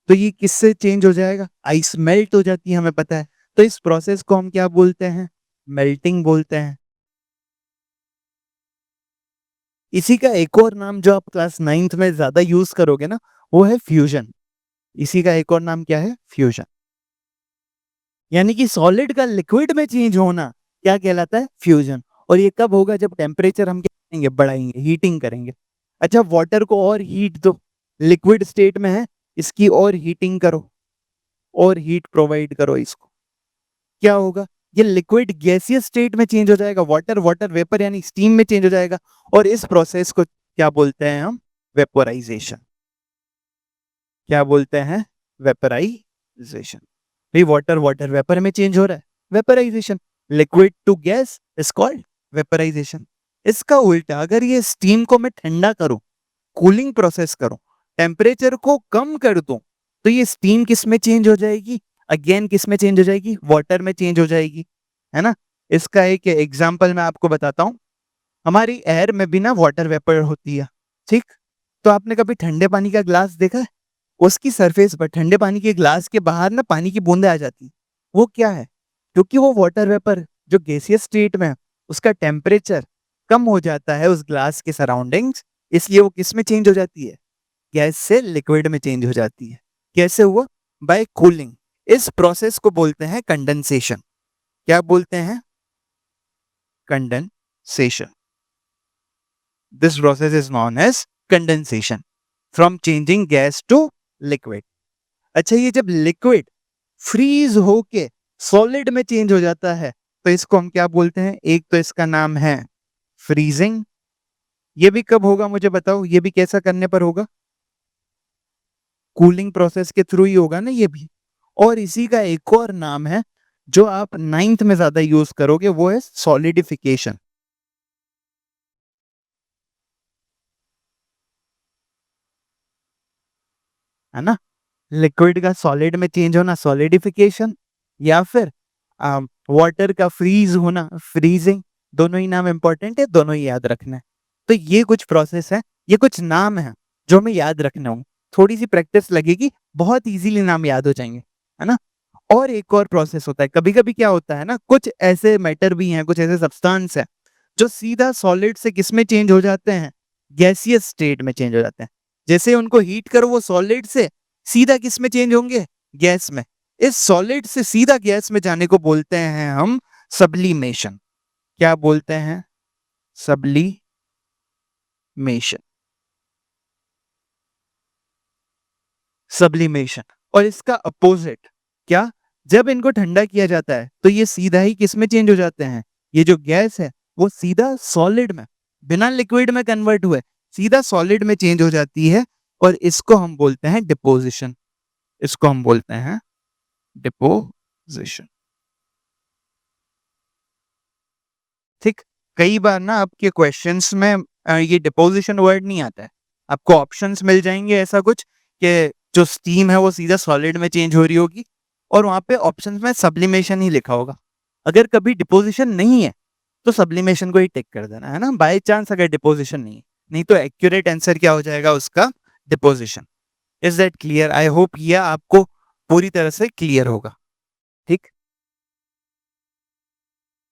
तो ये किससे चेंज हो जाएगा, आइस मेल्ट हो जाती है, हमें पता है। तो इस प्रोसेस को हम क्या बोलते हैं, मेल्टिंग बोलते हैं। इसी का एक और नाम जो आप क्लास 9th में ज्यादा यूज करोगे ना, वो है फ्यूजन। इसी का एक और नाम क्या है, फ्यूजन। यानी कि सॉलिड का लिक्विड में चेंज होना क्या कहलाता है, फ्यूजन। और ये कब होगा, जब टेम्परेचर हम क्या करेंगे, बढ़ाएंगे, हीटिंग करेंगे। अच्छा, वाटर को और हीट दो, लिक्विड स्टेट में है, इसकी और हीटिंग करो और हीट प्रोवाइड करो इसको, क्या होगा, ये लिक्विड गैसियस स्टेट में चेंज हो जाएगा, वाटर वाटर वेपर यानी स्टीम में चेंज हो जाएगा। और इस प्रोसेस को क्या बोलते हैं हम, वेपोराइजेशन। क्या बोलते हैं, वेपराइजेशन। भाई वाटर वाटर वेपर में चेंज हो रहा है, vaporization. Liquid to gas is called vaporization. इसका उल्टा, अगर ये स्टीम को मैं ठंडा करूं, कूलिंग प्रोसेस करूं, टेम्परेचर को कम कर दूं, तो ये स्टीम किस में चेंज हो जाएगी, अगेन किस में चेंज हो जाएगी, वाटर में चेंज हो जाएगी, है ना। इसका एक एग्जांपल मैं आपको बताता हूं। हमारी एयर में भी ना वाटर वेपर होती है, ठीक। तो आपने कभी ठंडे पानी का ग्लास देखा है, उसकी सरफेस पर ठंडे पानी के ग्लास के बाहर ना पानी की बूंदें आ जाती हैं। वो क्या है, क्योंकि वो वाटर वेपर जो गैसियस स्टेट में है, उसका टेम्परेचर कम हो जाता है उस ग्लास के सराउंडिंग्स, इसलिए वो किस में चेंज हो जाती है, गैस से लिक्विड में चेंज हो जाती है। कैसे हुआ, बाय कूलिंग। इस प्रोसेस को बोलते हैं कंडेंसेशन। क्या बोलते हैं, condensation. This process is known as condensation, from changing gas to liquid. अच्छा, ये जब लिक्विड फ्रीज होके सॉलिड में चेंज हो जाता है, तो इसको हम क्या बोलते हैं, एक तो इसका नाम है फ्रीजिंग। ये भी कब होगा मुझे बताओ, ये भी कैसा करने पर होगा, कूलिंग प्रोसेस के थ्रू ही होगा ना ये भी। और इसी का एक और नाम है जो आप 9th में ज्यादा यूज करोगे, वो है सॉलिडिफिकेशन, है ना। लिक्विड का सॉलिड में चेंज होना सॉलिडिफिकेशन, या फिर वाटर का फ्रीज होना फ्रीजिंग। दोनों ही नाम इंपॉर्टेंट है, दोनों ही याद रखना है। तो ये कुछ प्रोसेस है, ये कुछ नाम है जो हमें याद रखना हो, थोड़ी सी प्रैक्टिस लगेगी, बहुत इजीली नाम याद हो जाएंगे, है ना। और एक और प्रोसेस होता है, कभी कभी क्या होता है ना, कुछ ऐसे मैटर भी हैं, कुछ ऐसे सब्सटेंस है जो सीधा सॉलिड से किस में चेंज हो जाते हैं, गैसियस स्टेट में चेंज हो जाते हैं। जैसे उनको हीट करो, वो सॉलिड से सीधा किस में चेंज होंगे, गैस में। इस सॉलिड से सीधा गैस में जाने को बोलते हैं हम सब्लिमेशन। क्या बोलते हैं, सब्लिमेशन। सब्लिमेशन। और इसका अपोजिट क्या, जब इनको ठंडा किया जाता है तो ये सीधा ही किस में चेंज हो जाते हैं, ये जो गैस है वो सीधा सॉलिड में, बिना लिक्विड में कन्वर्ट हुए सीधा सॉलिड में चेंज हो जाती है। और इसको हम बोलते हैं डिपोजिशन। इसको हम बोलते हैं डिपोजिशन। ठीक, कई बार ना आपके क्वेश्चंस में ये डिपोजिशन वर्ड नहीं आता है। आपको ऑप्शंस मिल जाएंगे ऐसा कुछ कि जो स्टीम है वो सीधा सॉलिड में चेंज हो रही होगी, और वहां पे ऑप्शंस में सब्लिमेशन ही लिखा होगा। अगर कभी डिपोजिशन नहीं है तो सब्लिमेशन को ही टिक कर देना, है ना, बाय चांस अगर डिपोजिशन नहीं है। नहीं तो एक्यूरेट आंसर क्या हो जाएगा उसका, deposition. Is that clear, I hope ये आपको पूरी तरह से क्लियर होगा। ठीक,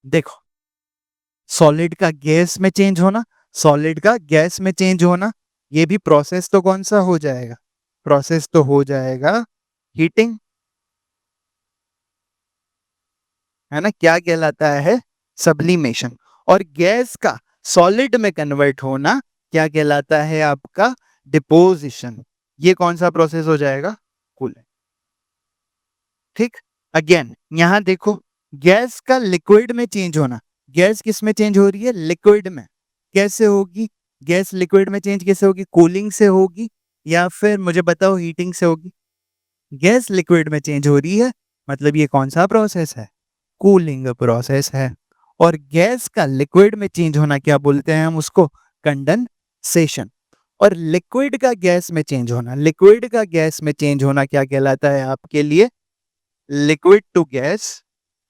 देखो सॉलिड का गैस में चेंज होना, सॉलिड का गैस में चेंज होना, ये भी प्रोसेस तो कौन सा हो जाएगा? प्रोसेस तो हो जाएगा हीटिंग, है ना? क्या कहलाता है? सब्लिमेशन। और गैस का सॉलिड में कन्वर्ट होना क्या कहलाता है? आपका डिपोजिशन। ये कौन सा प्रोसेस हो जाएगा? कूलिंग। ठीक। अगेन यहां देखो, गैस का लिक्विड में चेंज होना, गैस किस में चेंज हो रही है? लिक्विड में। कैसे होगी गैस लिक्विड में चेंज? कैसे होगी? कूलिंग से होगी या फिर मुझे बताओ हीटिंग से होगी? गैस लिक्विड में चेंज हो रही है, मतलब ये कौन सा प्रोसेस है? कूलिंग प्रोसेस है। और गैस का लिक्विड में चेंज होना क्या बोलते हैं हम उसको? कंडेंसेशन। और लिक्विड का गैस में चेंज होना, लिक्विड का गैस में चेंज होना क्या कहलाता है आपके लिए? Liquid to gas,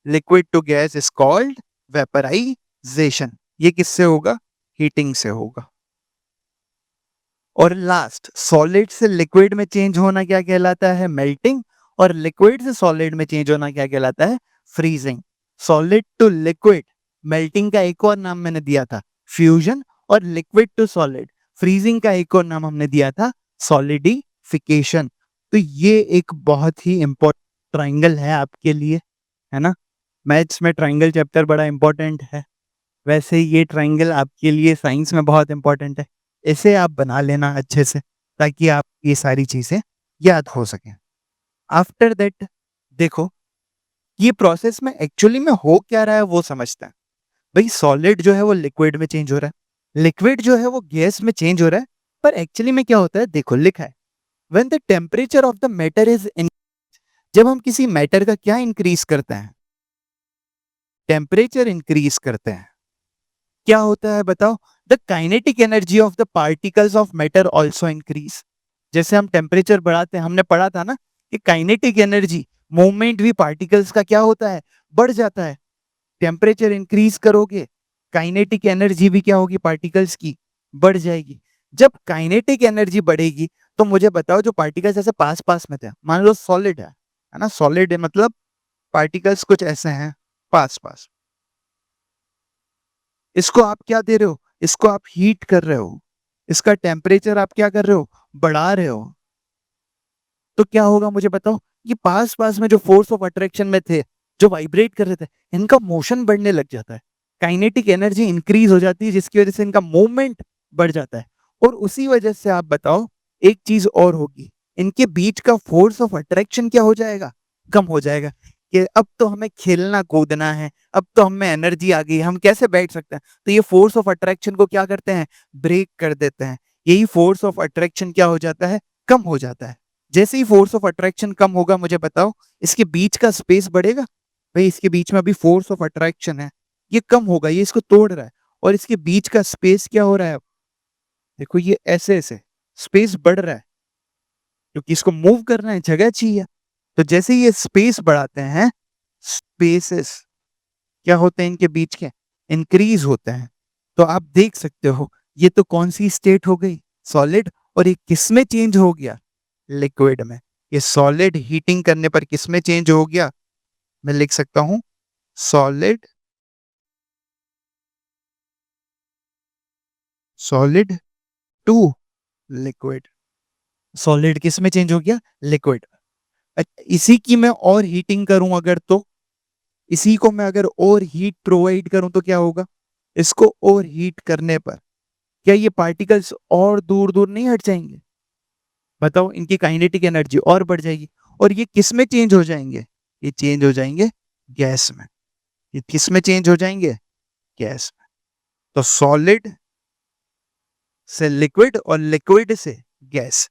liquid to gas is called vaporization. ये किससे होगा? हीटिंग से होगा। और लास्ट, सॉलिड से लिक्विड में चेंज होना क्या कहलाता है? मेल्टिंग। और लिक्विड से सॉलिड में चेंज होना क्या कहलाता है? Freezing. Solid to liquid melting का एक और नाम मैंने दिया था फ्यूजन, और लिक्विड टू सॉलिड फ्रीजिंग का एक और नाम हमने दिया था सॉलिडिफिकेशन। तो ये एक बहुत ही इंपॉर्टेंट ट्राइंगल है आपके लिए, है ना? मैथ्स में ट्राइंगल चैप्टर बड़ा इंपॉर्टेंट है, वैसे ही ये ट्राइंगल आपके लिए साइंस में बहुत इंपॉर्टेंट है। इसे आप बना लेना अच्छे से, ताकि आप ये सारी चीजें याद हो सकें। आफ्टर दैट देखो, ये प्रोसेस में एक्चुअली में हो क्या रहा है वो समझते हैं। भाई सॉलिड जो है वो लिक्विड में चेंज हो रहा है, लिक्विड जो है वो गैस में चेंज हो रहा है। पर एक्चुअली में क्या होता है? देखो लिखा है, when the temperature of the matter is, जब हम किसी मैटर का क्या इंक्रीज करते हैं? टेम्परेचर इंक्रीज करते हैं, क्या होता है बताओ? The kinetic energy of the particles of matter also increase. जैसे हम टेम्परेचर बढ़ाते हैं, हमने पढ़ा था ना कि काइनेटिक एनर्जी, मूवमेंट भी पार्टिकल्स का क्या होता है? बढ़ जाता है। टेम्परेचर इंक्रीज करोगे, काइनेटिक एनर्जी भी क्या होगी? पार्टिकल्स की बढ़ जाएगी। जब काइनेटिक एनर्जी बढ़ेगी तो मुझे बताओ, जो पार्टिकल्स ऐसे पास पास में थे, मान लो सॉलिड है ना? सॉलिड है मतलब पार्टिकल्स कुछ ऐसे हैं पास पास, इसको आप क्या दे रहे हो? इसको आप हीट कर रहे हो, इसका टेम्परेचर आप क्या कर रहे हो? बढ़ा रहे हो। तो क्या होगा मुझे बताओ? ये पास पास में जो फोर्स ऑफ अट्रैक्शन में थे, जो वाइब्रेट कर रहे थे, इनका मोशन बढ़ने लग जाता है, काइनेटिक एनर्जी इंक्रीज हो जाती है, जिसकी वजह से इनका मूवमेंट बढ़ जाता है। और उसी वजह से आप बताओ, एक चीज और होगी, इनके बीच का फोर्स ऑफ अट्रैक्शन क्या हो जाएगा? कम हो जाएगा। कि अब तो हमें खेलना कूदना है, अब तो हमें एनर्जी आ गई, हम कैसे बैठ सकते हैं? तो ये फोर्स ऑफ अट्रैक्शन को क्या करते हैं? ब्रेक कर देते हैं। यही फोर्स ऑफ अट्रैक्शन क्या हो जाता है? कम हो जाता है। जैसे ही फोर्स ऑफ अट्रैक्शन कम होगा, मुझे बताओ इसके बीच का स्पेस बढ़ेगा? भाई इसके बीच में अभी फोर्स ऑफ अट्रैक्शन है, ये कम होगा, ये इसको तोड़ रहा है। और इसके बीच का स्पेस क्या हो रहा है? देखो ये ऐसे ऐसे स्पेस बढ़ रहा है, क्योंकि इसको मूव करना है, जगह चाहिए। तो जैसे ही ये स्पेस बढ़ाते हैं, स्पेसेस क्या होते हैं इनके बीच के? इंक्रीज होते हैं। तो आप देख सकते हो, ये तो कौन सी स्टेट हो गई? सॉलिड। और ये किस में चेंज हो गया? लिक्विड में। ये सॉलिड हीटिंग करने पर किस में चेंज हो गया? मैं लिख सकता हूं, solid, solid to liquid. Solid किस में चेंज हो गया? लिक्विड। इसी की मैं और हीटिंग करूं अगर, तो इसी को मैं अगर और हीट प्रोवाइड करूं तो क्या होगा? इसको और हीट करने पर क्या ये पार्टिकल्स और दूर दूर नहीं हट जाएंगे? बताओ, इनकी काइनेटिक एनर्जी और बढ़ जाएगी। और ये किस में चेंज हो जाएंगे? ये चेंज हो जाएंगे गैस में। ये किस में चेंज हो जाएंगे? गैस में। तो सॉलिड से लिक्विड और लिक्विड से गैस,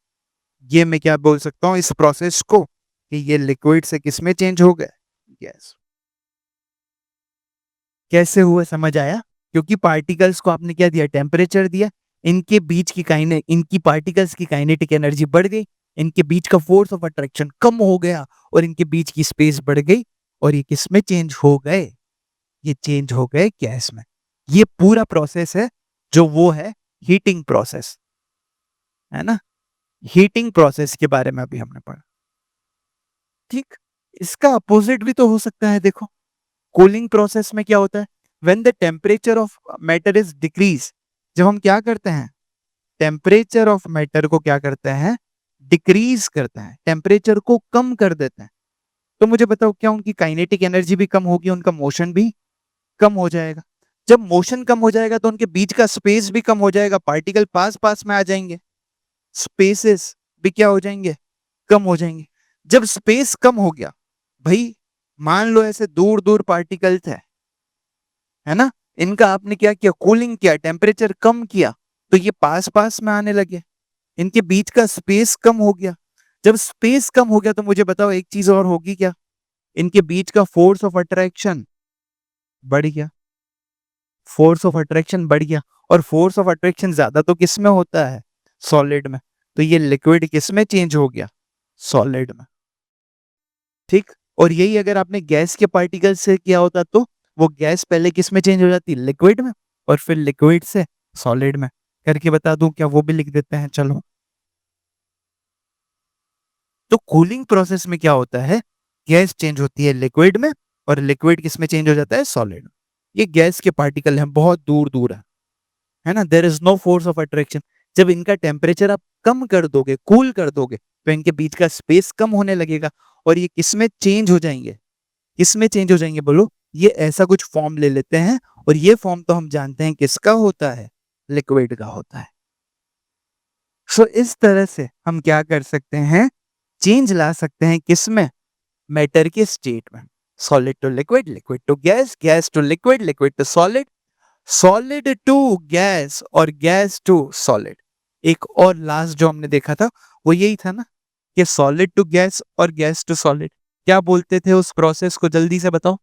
ये मैं क्या बोल सकता हूं इस प्रोसेस को? कि ये लिक्विड से किस में चेंज हो गए? गैस। कैसे हुआ समझ आया? क्योंकि पार्टिकल्स को आपने क्या दिया? टेम्परेचर दिया, इनके बीच की इनकी पार्टिकल्स की काइनेटिक एनर्जी बढ़ गई, इनके बीच का फोर्स ऑफ अट्रैक्शन कम हो गया, और इनके बीच की स्पेस बढ़ गई। और ये किस में चेंज हो गए? ये चेंज हो गए गैस में। ये पूरा प्रोसेस है जो वो है हीटिंग प्रोसेस, है ना? हीटिंग प्रोसेस के बारे में अभी हमने पढ़ा। ठीक। इसका अपोजिट भी तो हो सकता है। देखो, कूलिंग प्रोसेस में क्या होता है? When the temperature of matter is decrease, जब हम क्या करते हैं, टेम्परेचर ऑफ मैटर को क्या करते हैं, डिक्रीज करते हैं, टेम्परेचर को कम कर देते हैं, तो मुझे बताओ क्या उनकी काइनेटिक एनर्जी भी कम होगी, उनका मोशन भी कम हो जाएगा। जब मोशन कम हो जाएगा तो उनके बीच का स्पेस भी कम हो जाएगा, पार्टिकल पास पास में आ जाएंगे, स्पेसेस भी क्या हो जाएंगे, कम हो जाएंगे। जब स्पेस कम हो गया भाई, मान लो ऐसे दूर दूर पार्टिकल्स है ना, इनका आपने क्या किया, कूलिंग किया, टेम्परेचर कम किया, तो ये पास पास में आने लगे, इनके बीच का स्पेस कम हो गया। जब स्पेस कम हो गया तो मुझे बताओ एक चीज और होगी क्या, इनके बीच का फोर्स ऑफ अट्रैक्शन बढ़ गया, फोर्स ऑफ अट्रैक्शन बढ़ गया। और फोर्स ऑफ अट्रैक्शन ज्यादा तो किस में होता है, सॉलिड में, तो ये लिक्विड किस में चेंज हो गया, सॉलिड में। ठीक, और यही अगर आपने गैस के पार्टिकल से किया होता तो वो गैस पहले किस में चेंज हो जाती, लिक्विड में, और फिर लिक्विड से सॉलिड में। करके बता दूं क्या, वो भी लिख देते हैं चलो। तो कूलिंग प्रोसेस में क्या होता है, गैस चेंज होती है लिक्विड में, और लिक्विड किस में चेंज हो जाता है, सॉलिड में। ये गैस के पार्टिकल हैं, बहुत दूर दूर है ना, there is no force of attraction. जब इनका टेम्परेचर आप कम कर दोगे, कूल कर दोगे, तो इनके बीच का स्पेस कम होने लगेगा, और ये किसमें चेंज हो जाएंगे, किसमें चेंज हो जाएंगे बोलो, ये ऐसा कुछ फॉर्म ले लेते हैं, और ये फॉर्म तो हम जानते हैं किसका होता है, लिक्विड का होता है। सो इस तरह से हम क्या कर सकते हैं, चेंज ला सकते हैं किसमें, मैटर के स्टेट में, solid to liquid, liquid to gas, gas to liquid, liquid to solid, solid to gas, और गैस टू सॉलिड। एक और लास्ट जो हमने देखा था वो यही था ना, कि सॉलिड टू गैस और गैस टू सॉलिड, क्या बोलते थे उस प्रोसेस को, जल्दी से बताओ,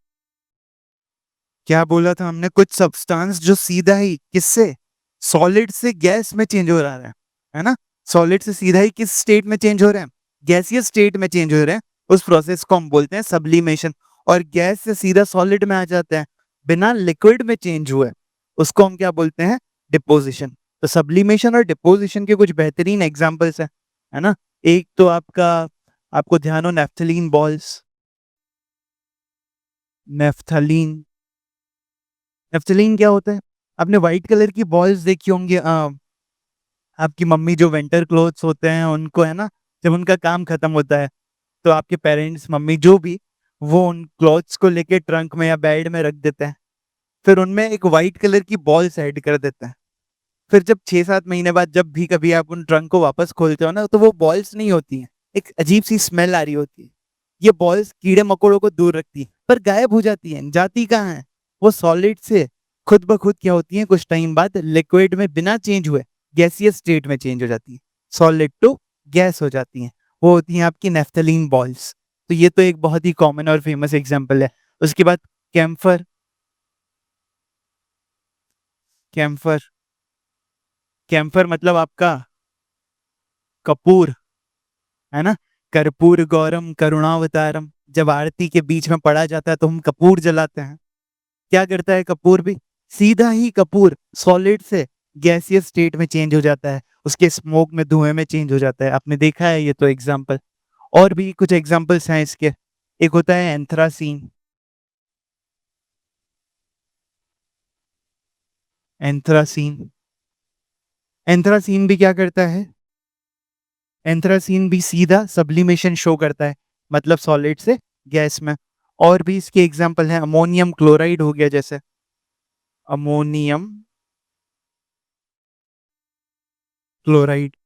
क्या बोला था हमने, कुछ सब्सटेंस जो सीधा ही किससे, सॉलिड से गैस में चेंज हो रहा है ना, सॉलिड से सीधा ही किस स्टेट में चेंज हो रहे हैं, गैसियस स्टेट में चेंज हो रहे हैं, उस प्रोसेस को हम बोलते हैं सब्लिमेशन। और गैस से सीधा सॉलिड में आ जाते हैं बिना लिक्विड में चेंज हुए, उसको हम क्या बोलते हैं, डिपोजिशन। तो सब्लिमेशन और डिपोजिशन के कुछ बेहतरीन एग्जांपल्स हैं, है ना। एक तो आपका, आपको ध्यान हो, नेफ्थलीन बॉल्स, नेफ्थलीन, नेफ्थलीन क्या होता है, आपने व्हाइट कलर की बॉल्स देखी होंगी, आपकी मम्मी जो विंटर क्लोथ्स होते हैं उनको, है ना, जब उनका काम खत्म होता है तो आपके पेरेंट्स, मम्मी जो भी, वो उन क्लॉथ्स को लेके ट्रंक में या बेड में रख देते हैं, फिर उनमें एक व्हाइट कलर की बॉल्स ऐड कर देते हैं। फिर जब 6-7 महीने बाद जब भी कभी आप उन ट्रंक को वापस खोलते हो ना, तो वो बॉल्स नहीं होती हैं, एक अजीब सी स्मेल आ रही होती है। ये बॉल्स कीड़े मकोड़ों को दूर रखती है, पर गायब हो जाती हैं, जाती कहाँ है, वो सॉलिड से खुद ब खुद क्या होती है, कुछ टाइम बाद लिक्विड में बिना चेंज हुए गैसियस स्टेट में चेंज हो जाती है, सॉलिड टू गैस हो जाती हैं। वो होती हैं आपकी नेफ्थलीन बॉल्स। तो ये तो एक बहुत ही कॉमन और फेमस एग्जाम्पल है। उसके बाद कैम्फर, कैम्फर, कैम्फर मतलब आपका कपूर, है ना, कर्पूर गौरम करुणावतारम, जब आरती के बीच में पढ़ा जाता है तो हम कपूर जलाते हैं। क्या करता है कपूर भी, सीधा ही कपूर सॉलिड से गैसियस स्टेट में चेंज हो जाता है, उसके स्मोक में, धुएं में चेंज हो जाता है, आपने देखा है ये तो एग्जाम्पल। और भी कुछ एग्जाम्पल्स हैं इसके, एक होता है एंथ्रासीन, एंथ्रासीन, एंथ्रासीन भी क्या करता है, एंथ्रासीन भी सीधा सब्लिमेशन शो करता है, मतलब सॉलिड से गैस में। और भी इसके एग्जाम्पल हैं, अमोनियम क्लोराइड हो गया जैसे, अमोनियम क्लोराइड,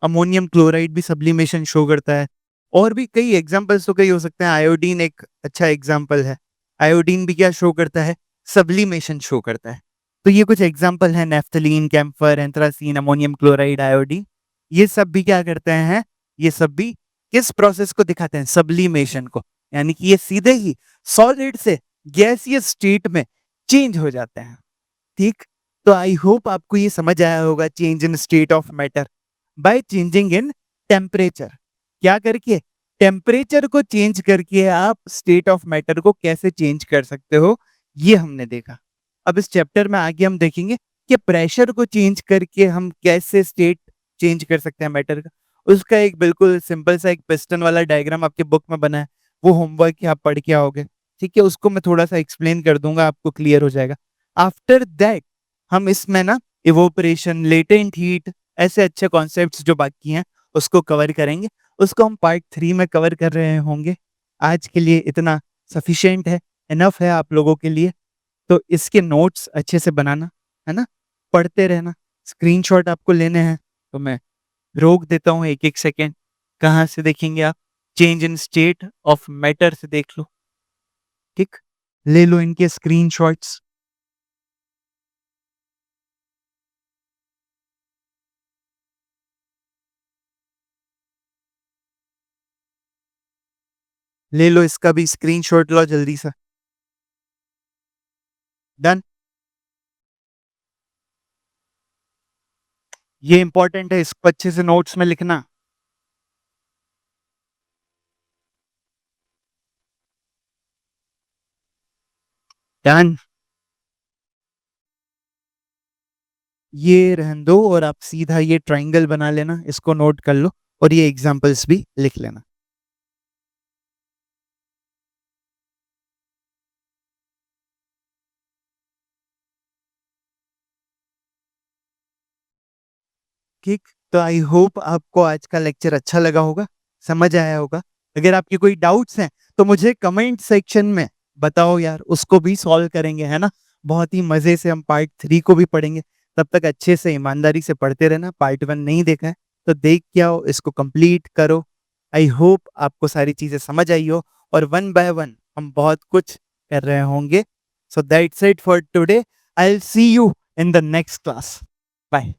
अमोनियम क्लोराइड भी सब्लिमेशन शो करता है। और भी कई एग्जाम्पल्स तो कई हो सकते हैं, आयोडीन एक अच्छा एग्जाम्पल है, आयोडीन भी क्या शो करता है, सब्लिमेशन शो करता है। तो ये कुछ एग्जाम्पल हैं, naphthalene, camphor, anthracene, ammonium chloride, iodine, ये सब भी क्या करते हैं, ये सब भी किस प्रोसेस को दिखाते हैं, सब्लिमेशन को, यानी कि ये सीधे ही सॉलिड से गैसियस स्टेट में चेंज हो जाते हैं। ठीक, तो आई होप आपको ये समझ आया होगा, change in state of matter by changing in temperature. क्या करके, टेम्परेचर को चेंज करके आप स्टेट ऑफ मैटर को कैसे चेंज कर सकते हो, ये हमने देखा। अब इस चैप्टर में आगे हम देखेंगे कि प्रेशर को चेंज करके हम कैसे स्टेट चेंज कर सकते हैं मैटर का। उसका एक बिल्कुल सिंपल सा एक पिस्टन वाला डायग्राम आपके बुक में बना है, वो होमवर्क आप पढ़ के आओगे। ठीक है, उसको मैं थोड़ा सा एक्सप्लेन कर दूंगा, आपको क्लियर हो जाएगा। आफ्टर दैट हम इसमें ना इवोपरेशन, लेटेंट हीट, ऐसे अच्छे कॉन्सेप्ट्स जो बाकी हैं उसको कवर करेंगे। उसको हम पार्ट 3 में कवर कर रहे होंगे। आज के लिए इतना सफिशिएंट है, इनफ है आप लोगों के लिए। तो इसके नोट्स अच्छे से बनाना, है ना? पढ़ते रहना, स्क्रीनशॉट आपको लेने हैं, तो मैं रोक देता हूँ 1-1 सेकंड। कहाँ से देखेंगे आप? Change in state of matter से देख लो, ठीक? ले लो इनके स्क्रीनशॉट्स। ले लो इसका भी स्क्रीनशॉट लो जल्दी से। डन? ये इंपॉर्टेंट है, इसको अच्छे से नोट्स में लिखना। डन? ये रहने दो और आप सीधा ये ट्रायंगल बना लेना, इसको नोट कर लो और ये एग्जांपल्स भी लिख लेना। ठीक, तो आई होप आपको आज का लेक्चर अच्छा लगा होगा, समझ आया होगा। अगर आपके कोई डाउट्स हैं तो मुझे कमेंट सेक्शन में बताओ यार, उसको भी सॉल्व करेंगे, है ना? बहुत ही मजे से हम पार्ट 3 को भी पढ़ेंगे। तब तक अच्छे से ईमानदारी से पढ़ते रहना। पार्ट 1 नहीं देखा है तो देख के आओ, इसको कंप्लीट करो। आई होप आपको सारी चीजें समझ आई हो और वन बाय वन हम बहुत कुछ कर रहे होंगे। So that's it for today. I will see you in the next class. Bye.